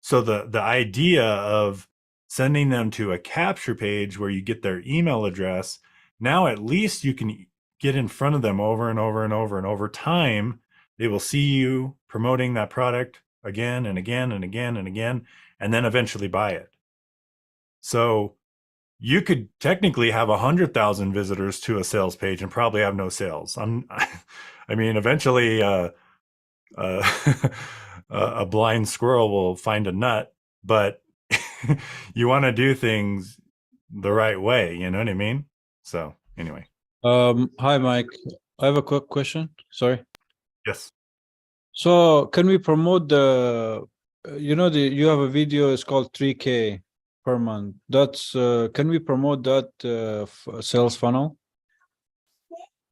So the idea of sending them to a capture page where you get their email address, now at least you can get in front of them over and over and over, and over time, they will see you promoting that product again and again and again and again, and then eventually buy it. So you could technically have 100,000 visitors to a sales page and probably have no sales. Eventually a blind squirrel will find a nut, but you want to do things the right way. You know what I mean? So anyway. Hi, Mike. I have a quick question. Sorry. Yes. So can we promote you have a video, it's called 3K per month. That's, can we promote that sales funnel?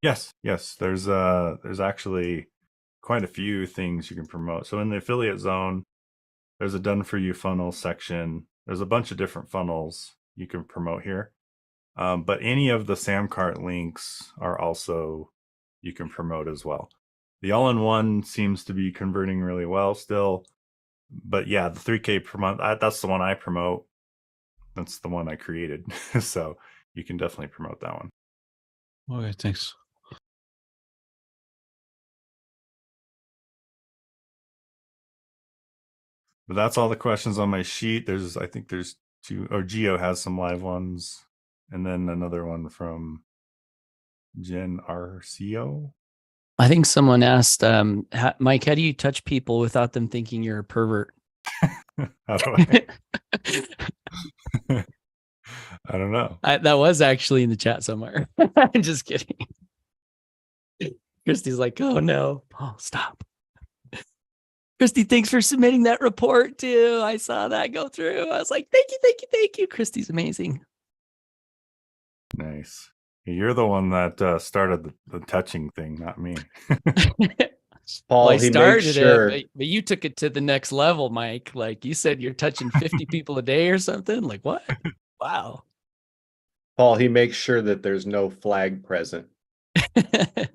Yes. There's actually quite a few things you can promote. So in the affiliate zone, there's a done for you funnel section. There's a bunch of different funnels you can promote here. But any of the Samcart links are also, you can promote as well. The all-in-one seems to be converting really well still. But yeah, the 3K per month, that's the one I promote. That's the one I created. So you can definitely promote that one. Okay, thanks. But that's all the questions on my sheet. I think there's two, or Gio has some live ones. And then another one from Jen RCO. I think someone asked, Mike, how do you touch people without them thinking you're a pervert? How do I? I don't know. That was actually in the chat somewhere. I'm just kidding. Christy's like, oh no, Paul, stop. Christy, thanks for submitting that report too. I saw that go through. I was like, thank you. Christy's amazing. Nice. You're the one that started the touching thing, not me. Paul, Well, I he started makes sure. it, but you took it to the next level, Mike. Like you said, you're touching 50 people a day or something. Like what? Wow. Paul, he makes sure that there's no flag present. I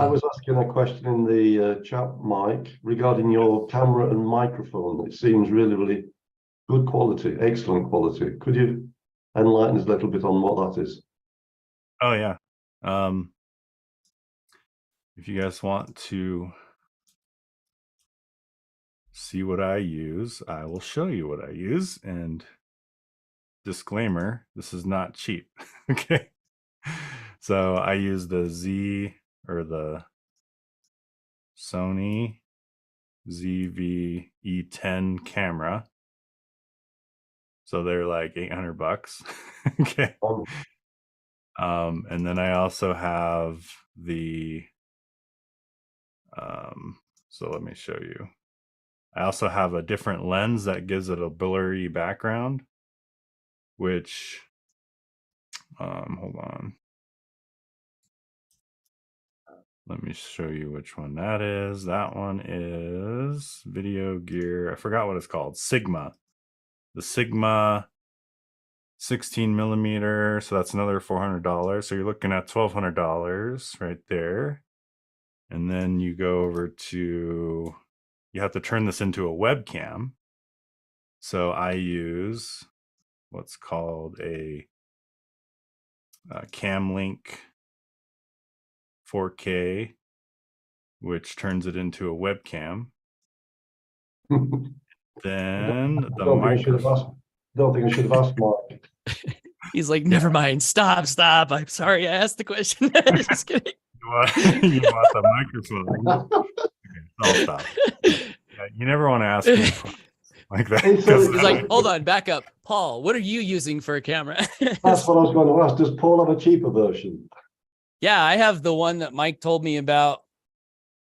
was asking a question in the chat, Mike, regarding your camera and microphone. It seems really, really good quality, excellent quality. Could you enlighten us a little bit on what that is? Oh yeah. If you guys want to see what I use, I will show you what I use. And disclaimer, this is not cheap. Okay. So I use the Sony ZV-E10 camera. So they're like $800. Okay. And then I also have the so let me show you. I also have a different lens that gives it a blurry background, which hold on. Let me show you which one that is. That one is Video Gear. I forgot what it's called. Sigma. The Sigma 16 millimeter. So that's another $400. So you're looking at $1,200 right there. And then you go over to, you have to turn this into a webcam. So I use what's called a Camlink 4K, which turns it into a webcam. Then the microphone. Don't think I should have asked Mike. He's like, never mind. Stop. I'm sorry. I asked the question. Just kidding. You want the microphone? Okay, I'll stop. Yeah, you never want to ask me like that. He's He's like, hold on, back up. Paul, what are you using for a camera? That's what I was going to ask. Does Paul have a cheaper version? Yeah, I have the one that Mike told me about.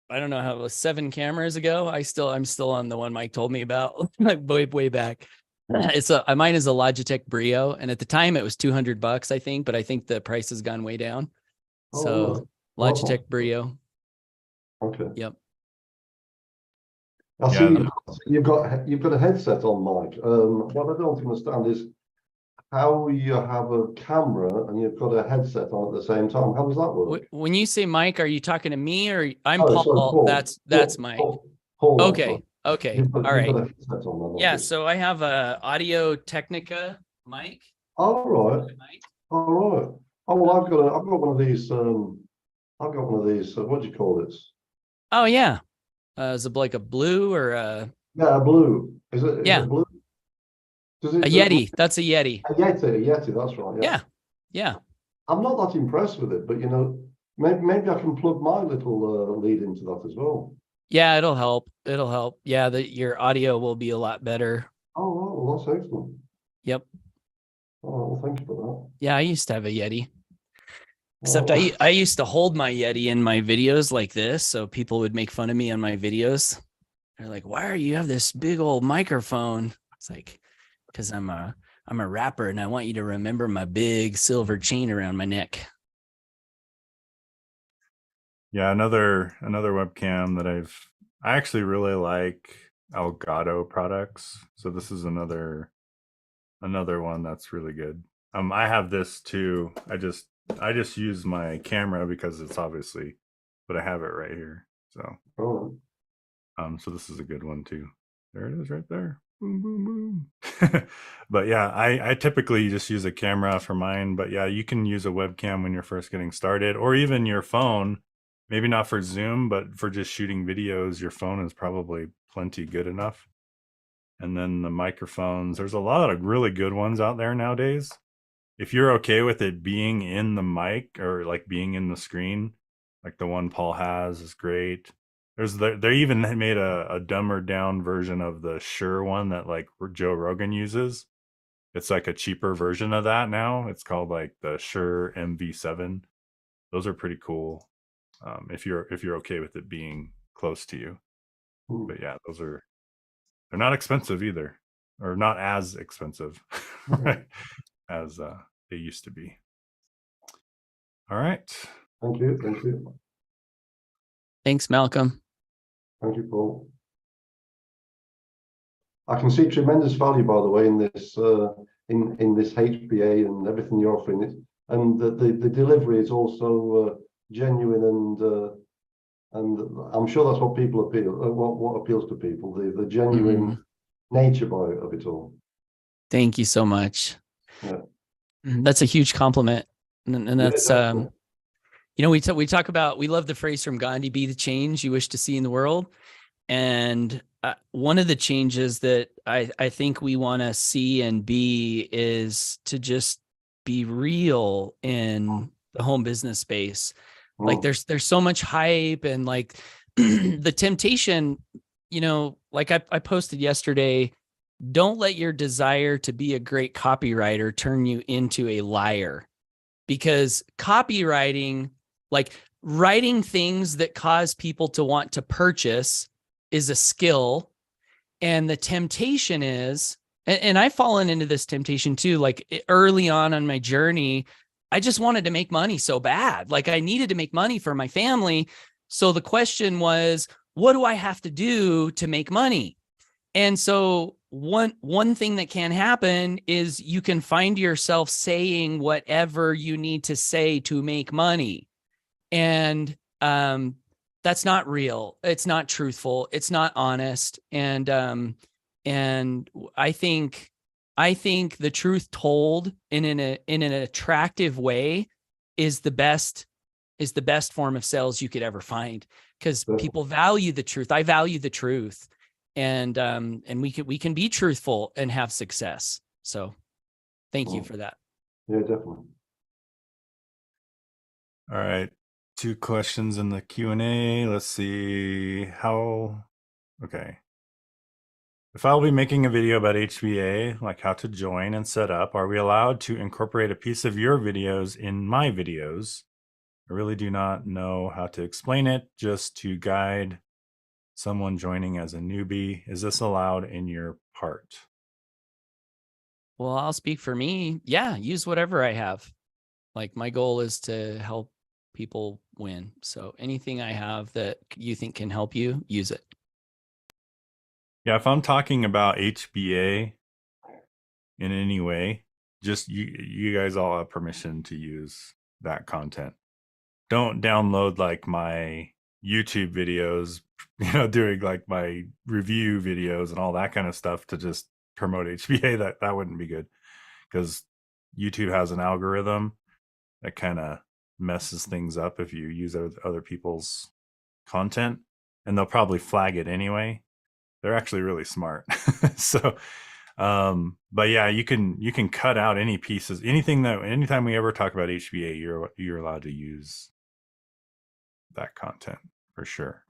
I don't know how it was 7 cameras ago. I'm still on the one Mike told me about, like way back. It's mine is a Logitech Brio, and at the time it was $200, I think, but I think the price has gone way down. Oh, So right. Logitech Brio. Okay. Yep. I see Yeah, you've got a headset on, Mike. What I don't understand is how you have a camera and you've got a headset on at the same time. How does that work? When you say Mike, are you talking to me or I'm Oh, Paul? sorry, Paul. That's Paul, Mike. Paul, Okay. Okay. You've got All right. a headset on then, Yeah. okay. So I have a Audio Technica mic. All right. Mic. All right. Oh well, I've got one of these. I've got one of these. What do you call it? Oh yeah. Is it like a blue or a Yeah, a blue. Is it? Yeah. Is it blue? Does it, Yeti? That's a Yeti. A Yeti. That's right. Yeah. Yeah. I'm not that impressed with it, but maybe I can plug my little lead into that as well. Yeah, it'll help. It'll help. Yeah, your audio will be a lot better. Oh, well, that's excellent. Yep. Oh, well, thank you for that. Yeah, I used to have a Yeti. Except Oh, I used to hold my Yeti in my videos like this, so people would make fun of me on my videos. They're like, "Why are you have this big old microphone?" It's like, because I'm a rapper and I want you to remember my big silver chain around my neck. Yeah, another webcam that I actually really like Elgato products. So this is another one that's really good. I have this too. I just use my camera because it's obviously, but I have it right here. So oh, so this is a good one too. There it is right there. Boom, boom, boom. But yeah, I typically just use a camera for mine, but yeah, you can use a webcam when you're first getting started, or even your phone. Maybe not for Zoom, but for just shooting videos, your phone is probably plenty good enough. And then the microphones, there's a lot of really good ones out there nowadays. If you're okay with it being in the mic or like being in the screen, like the one Paul has is great. They even made a dumber down version of the Shure one that like Joe Rogan uses. It's like a cheaper version of that now. It's called like the Shure MV7. Those are pretty cool. If you're okay with it being close to you. But yeah, they're not expensive either, or not as expensive right, as they used to be. All right. thank you. Thanks, Malcolm. Thank you, Paul. I can see tremendous value, by the way, in this in this HPA and everything you're offering it, and the delivery is also genuine and I'm sure that's what people what appeals to people, the genuine nature of it all. Thank you so much. Yeah. That's a huge compliment, and that's we talk about, we love the phrase from Gandhi, "Be the change you wish to see in the world," and one of the changes that I think we want to see and be is to just be real in the home business space. Like there's so much hype and like the temptation, like I posted yesterday, don't let your desire to be a great copywriter turn you into a liar, because copywriting, like writing things that cause people to want to purchase, is a skill. And the temptation is, and I've fallen into this temptation too, like early on my journey, I just wanted to make money so bad. Like I needed to make money for my family. So the question was, what do I have to do to make money? And so one thing that can happen is you can find yourself saying whatever you need to say to make money. And that's not real. It's not truthful. It's not honest. And I think the truth told in an attractive way is the best form of sales you could ever find, because people value the truth. I value the truth. And we can be truthful and have success. So thank you for that. Yeah, definitely. All right. 2 questions in the Q&A. Let's see how. Okay. If I'll be making a video about HBA, like how to join and set up, are we allowed to incorporate a piece of your videos in my videos? I really do not know how to explain it, just to guide someone joining as a newbie. Is this allowed in your part? Well, I'll speak for me. Yeah, use whatever I have. Like, my goal is to help people win. So anything I have that you think can help you, use it. Yeah, if I'm talking about HBA in any way, just you guys all have permission to use that content. Don't download like my YouTube videos, doing like my review videos and all that kind of stuff to just promote HBA. That wouldn't be good, because YouTube has an algorithm that kind of messes things up if you use other people's content, and they'll probably flag it anyway. They're actually really smart. So, but yeah, you can cut out any pieces, anytime we ever talk about HBA, you're allowed to use that content for sure.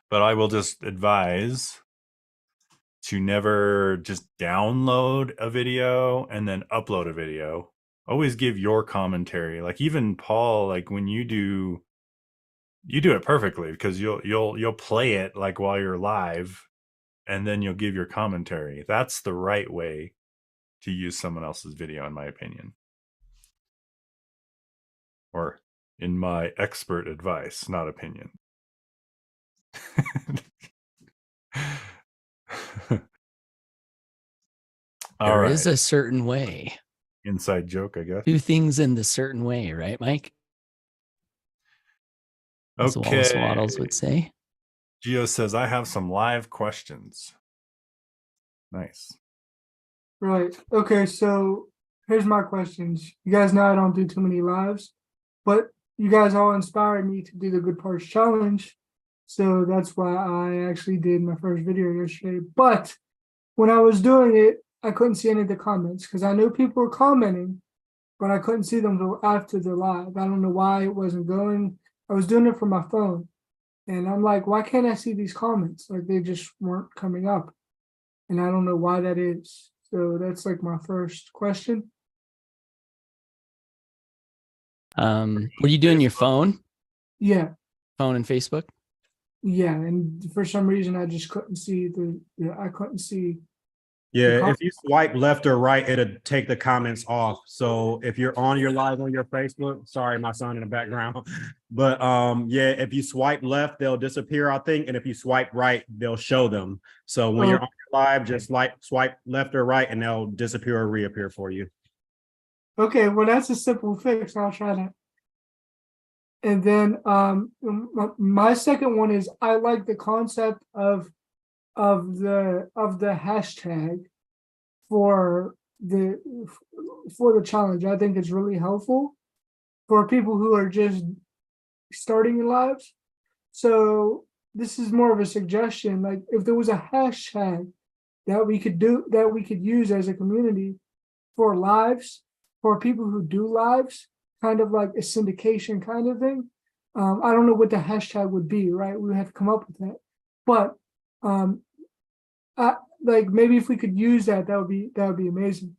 But I will just advise to never just download a video and then upload a video. Always give your commentary. Like, even Paul, like when you do it perfectly, because you'll play it like while you're live, and then you'll give your commentary. That's the right way to use someone else's video, in my opinion. Or in my expert advice, not opinion. There is a certain way. Inside joke, I guess. Do things in the certain way, right, Mike? As Wallace Waddles would say. Gio says, I have some live questions. Nice. Right. Okay, so here's my questions. You guys know I don't do too many lives, but you guys all inspired me to do the Good Parts Challenge. So that's why I actually did my first video yesterday. But when I was doing it, I couldn't see any of the comments, because I knew people were commenting, but I couldn't see them until after the live. I don't know why it wasn't going. I was doing it from my phone, and I'm like, why can't I see these comments? Like, they just weren't coming up, and I don't know why that is. So that's like my first question. Were you doing your phone? Yeah. Phone and Facebook? Yeah, and for some reason I just couldn't see I couldn't see. Yeah, if you swipe left or right, it'll take the comments off. So if you're on your live on your Facebook, sorry, my son in the background, but yeah, if you swipe left, they'll disappear, I think, and if you swipe right, they'll show them. So when you're on your live, just swipe left or right, and they'll disappear or reappear for you. Okay, well, that's a simple fix. I'll try that. And then my second one is, I like the concept of the hashtag for the challenge. I think it's really helpful for people who are just starting in lives. So this is more of a suggestion. Like, if there was a hashtag that we could use as a community for lives, for people who do lives, kind of like a syndication kind of thing. I don't know what the hashtag would be, right? We would have to come up with that. But like, maybe if we could use that would be amazing.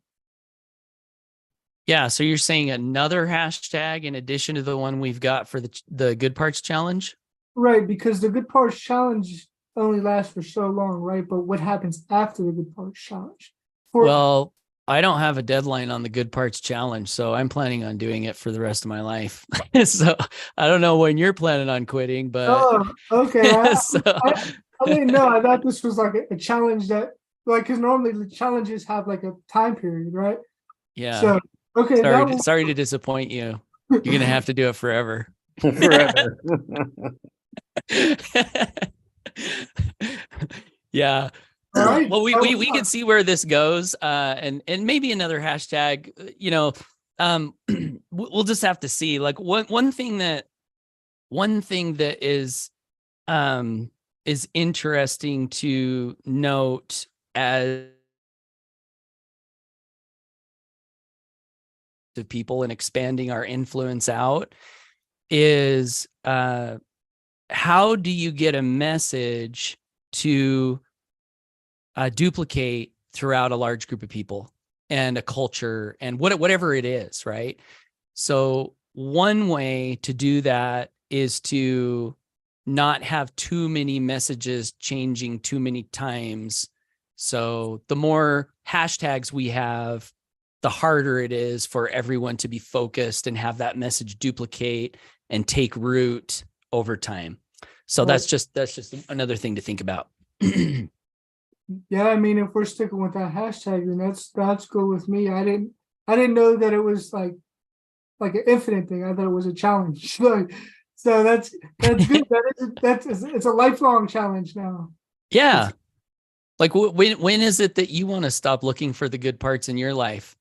Yeah, so you're saying another hashtag in addition to the one we've got for the Good Parts Challenge? Right, because the Good Parts Challenge only lasts for so long, right? But what happens after the Good Parts Challenge? Well, I don't have a deadline on the Good Parts Challenge, so I'm planning on doing it for the rest of my life. So I don't know when you're planning on quitting, but okay. I didn't know. I thought this was like a challenge that, like, because normally the challenges have like a time period, right? Yeah. So, okay, that was, Sorry to disappoint you. You're gonna have to do it forever. Forever. Yeah. all right. Well, we that was can fun. see where this goes, and maybe another hashtag. We'll just have to see. Like one thing that is interesting to note as to people and expanding our influence out is how do you get a message to duplicate throughout a large group of people and a culture and whatever it is, right? So one way to do that is to not have too many messages changing too many times. So the more hashtags we have, the harder it is for everyone to be focused and have that message duplicate and take root over time. So Right. that's just another thing to think about. Yeah, I mean, if we're sticking with that hashtag, then that's good with me. I didn't know that it was like an infinite thing. I thought it was a challenge. So that's good. It's a lifelong challenge now. Yeah. Like when is it that you want to stop looking for the good parts in your life?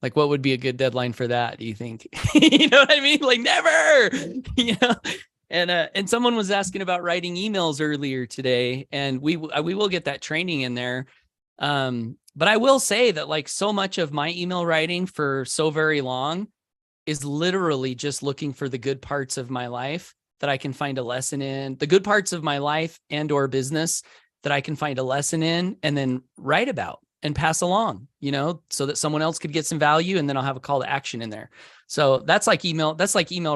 Like what would be a good deadline for that, do you think? You know what I mean? Like never, you know? And someone was asking about writing emails earlier today, and we will get that training in there. But I will say that like so much of my email writing for so very long is literally just looking for the good parts of my life that I can find a lesson in, the good parts of my life and or business that I can find a lesson in and then write about and pass along, you know, so that someone else could get some value, and then I'll have a call to action in there. So that's like email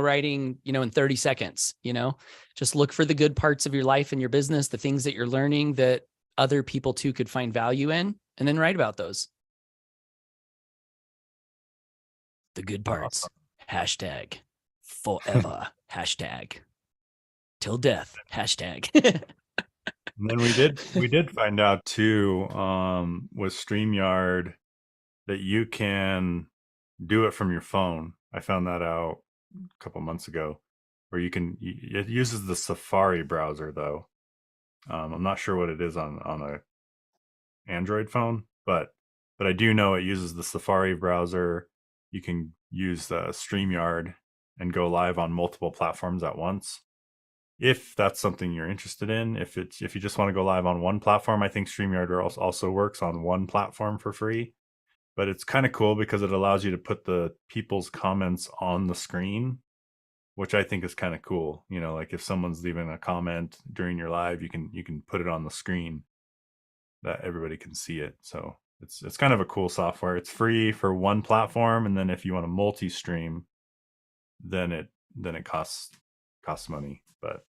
writing, you know, in 30 seconds, you know, just look for the good parts of your life and your business, the things that you're learning that other people too could find value in, and then write about those. The good parts. Hashtag forever. Hashtag till death. Hashtag. And then we did find out too with StreamYard that you can do it from your phone. I found that out a couple months ago, where it uses the Safari browser though. I'm not sure what it is on a Android phone, but I do know it uses the Safari browser. You can use the StreamYard and go live on multiple platforms at once. If that's something you're interested in, if you just want to go live on one platform, I think StreamYard also works on one platform for free. But it's kind of cool because it allows you to put the people's comments on the screen, which I think is kind of cool. You know, like if someone's leaving a comment during your live, you can put it on the screen that everybody can see it. So it's kind of a cool software. It's free for one platform, and then if you want to multi-stream, then it costs money. But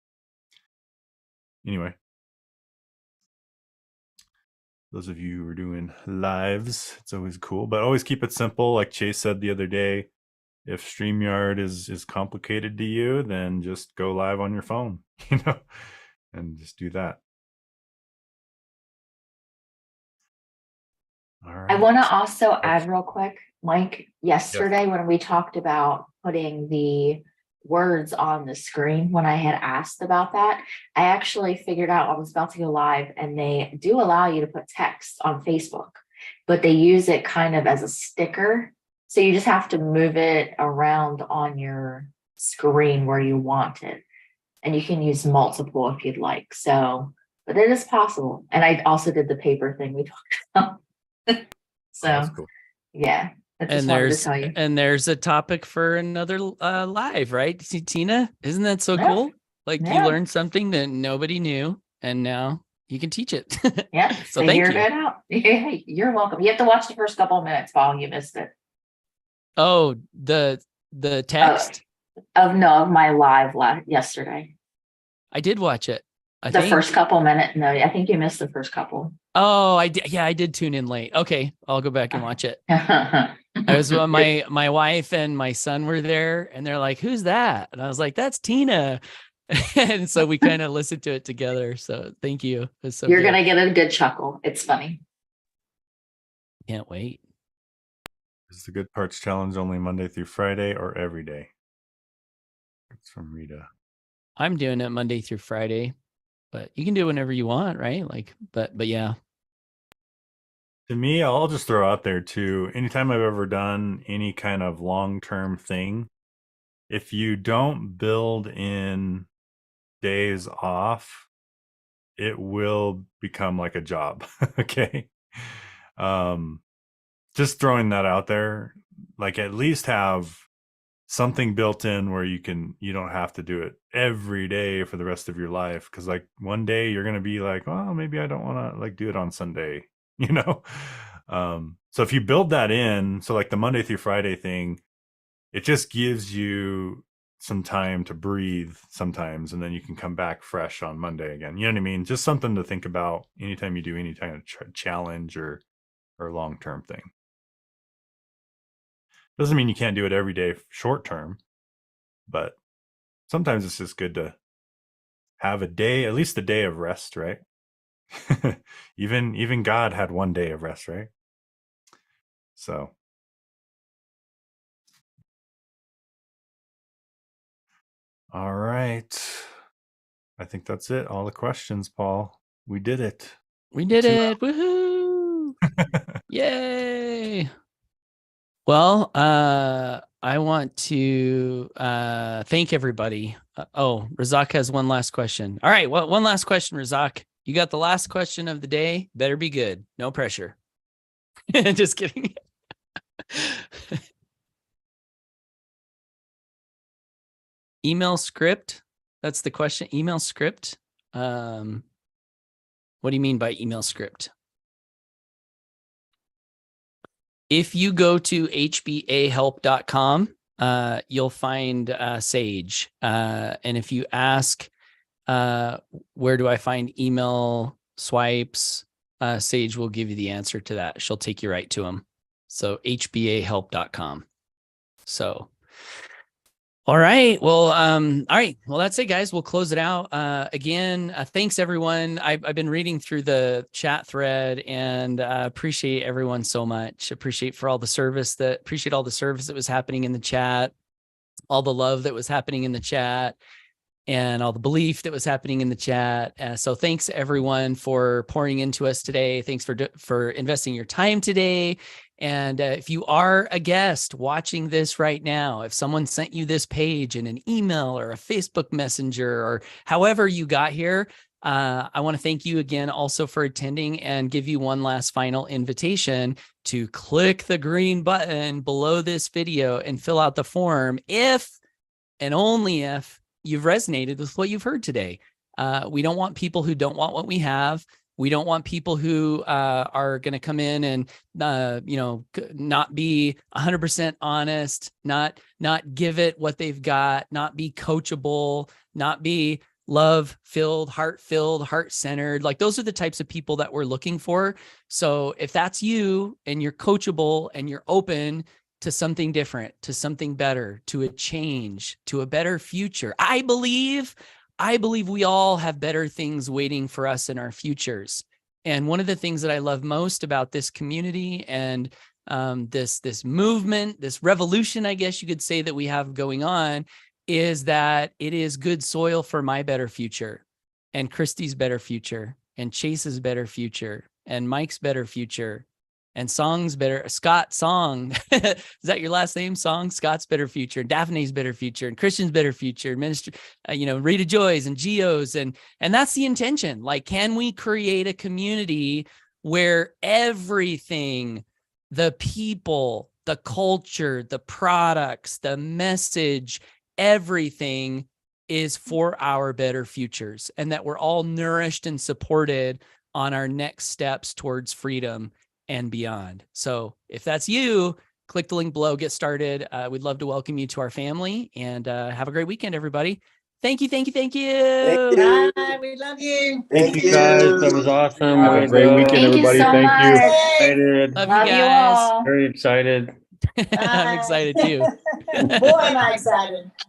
anyway, those of you who are doing lives, it's always cool, but always keep it simple. Like Chase said the other day, if StreamYard is complicated to you, then just go live on your phone, you know, and just do that. All right. I want to also add real quick, Mike, yesterday when we talked about putting the words on the screen, when I had asked about that, I actually figured out I was about to go live, and they do allow you to put text on Facebook, but they use it kind of as a sticker. So you just have to move it around on your screen where you want it. And you can use multiple if you'd like. So, but it is possible. And I also did the paper thing we talked about. So, That's cool. yeah. I just And wanted to tell you. there's a topic for another live, right? See, Tina, isn't that so Yeah. cool? Like Yeah. you learned something that nobody knew, and now you can teach it. Yeah. So thank figured you. it out. Yeah, you're welcome. You have to watch the first couple of minutes, Paul. You missed it. Oh, the text. Of my live yesterday. I did watch it. I The think. first couple minutes. No, I think you missed the first couple. Oh, I did. Yeah, I did tune in late. Okay, I'll go back and watch it. I was my wife and my son were there, and they're like, "Who's that?" And I was like, "That's Tina." And so we kind of listened to it together. So thank you. It's so You're good. gonna get a good chuckle. It's funny. Can't wait. Is the Good Parts Challenge only Monday through Friday or every day? It's from Rita. I'm doing it Monday through Friday, but you can do it whenever you want, right? Like, but yeah. To me, I'll just throw out there too, anytime I've ever done any kind of long-term thing, if you don't build in days off, it will become like a job. Okay. Just throwing that out there, like at least have something built in where you don't have to do it every day for the rest of your life. Cause like one day you're going to be like, oh, maybe I don't want to like do it on Sunday, you know? So if you build that in, so like the Monday through Friday thing, it just gives you some time to breathe sometimes, and then you can come back fresh on Monday again. You know what I mean? Just something to think about anytime you do any kind of challenge or long-term thing. Doesn't mean you can't do it every day short term, but sometimes it's just good to have a day, at least a day of rest, right? Even God had one day of rest, right? So all right. I think that's it. All the questions, Paul. We did it. We did it. Woohoo. Yay. Well, I want to thank everybody. Razak has one last question. All right, well, one last question, Razak. You got the last question of the day. Better be good. No pressure. Just kidding. Email script. That's the question. Email script. What do you mean by email script? If you go to hbahelp.com, you'll find Sage. And if you ask, where do I find email swipes, Sage will give you the answer to that. She'll take you right to them. So hbahelp.com. So, all right. Well, that's it, guys. We'll close it out. Again, thanks everyone. I've been reading through the chat thread and appreciate everyone so much. Appreciate all the service that was happening in the chat, all the love that was happening in the chat, and all the belief that was happening in the chat. So thanks everyone for pouring into us today. Thanks for investing your time today. And if you are a guest watching this right now, if someone sent you this page in an email or a Facebook Messenger or however you got here, I want to thank you again also for attending and give you one last final invitation to click the green button below this video and fill out the form if and only if you've resonated with what you've heard today. We don't want people who don't want what we have. We don't want people who are going to come in and, not be 100% honest, not give it what they've got, not be coachable, not be love-filled, heart-filled, heart-centered. Like those are the types of people that we're looking for. So if that's you and you're coachable and you're open to something different, to something better, to a change, to a better future, I believe we all have better things waiting for us in our futures. And one of the things that I love most about this community and this movement, this revolution, I guess you could say, that we have going on, is that it is good soil for my better future, and Christy's better future, and Chase's better future, and Mike's better future, and Scott Song. Is that your last name? Song? Scott's better future, Daphne's better future, and Christian's better future, Minister, Rita Joy's and Geo's. And that's the intention. Like, can we create a community where everything, the people, the culture, the products, the message, everything is for our better futures, and that we're all nourished and supported on our next steps towards freedom and beyond. So if that's you, click the link below, get started. We'd love to welcome you to our family, and have a great weekend, everybody. Thank you. Thank you. Bye. We love you. Thank you guys. That was awesome. Have a great weekend, Thank you everybody. so Thank you. much. Excited. Love Love you you guys. all. Very excited. I'm excited too. Boy, am I excited.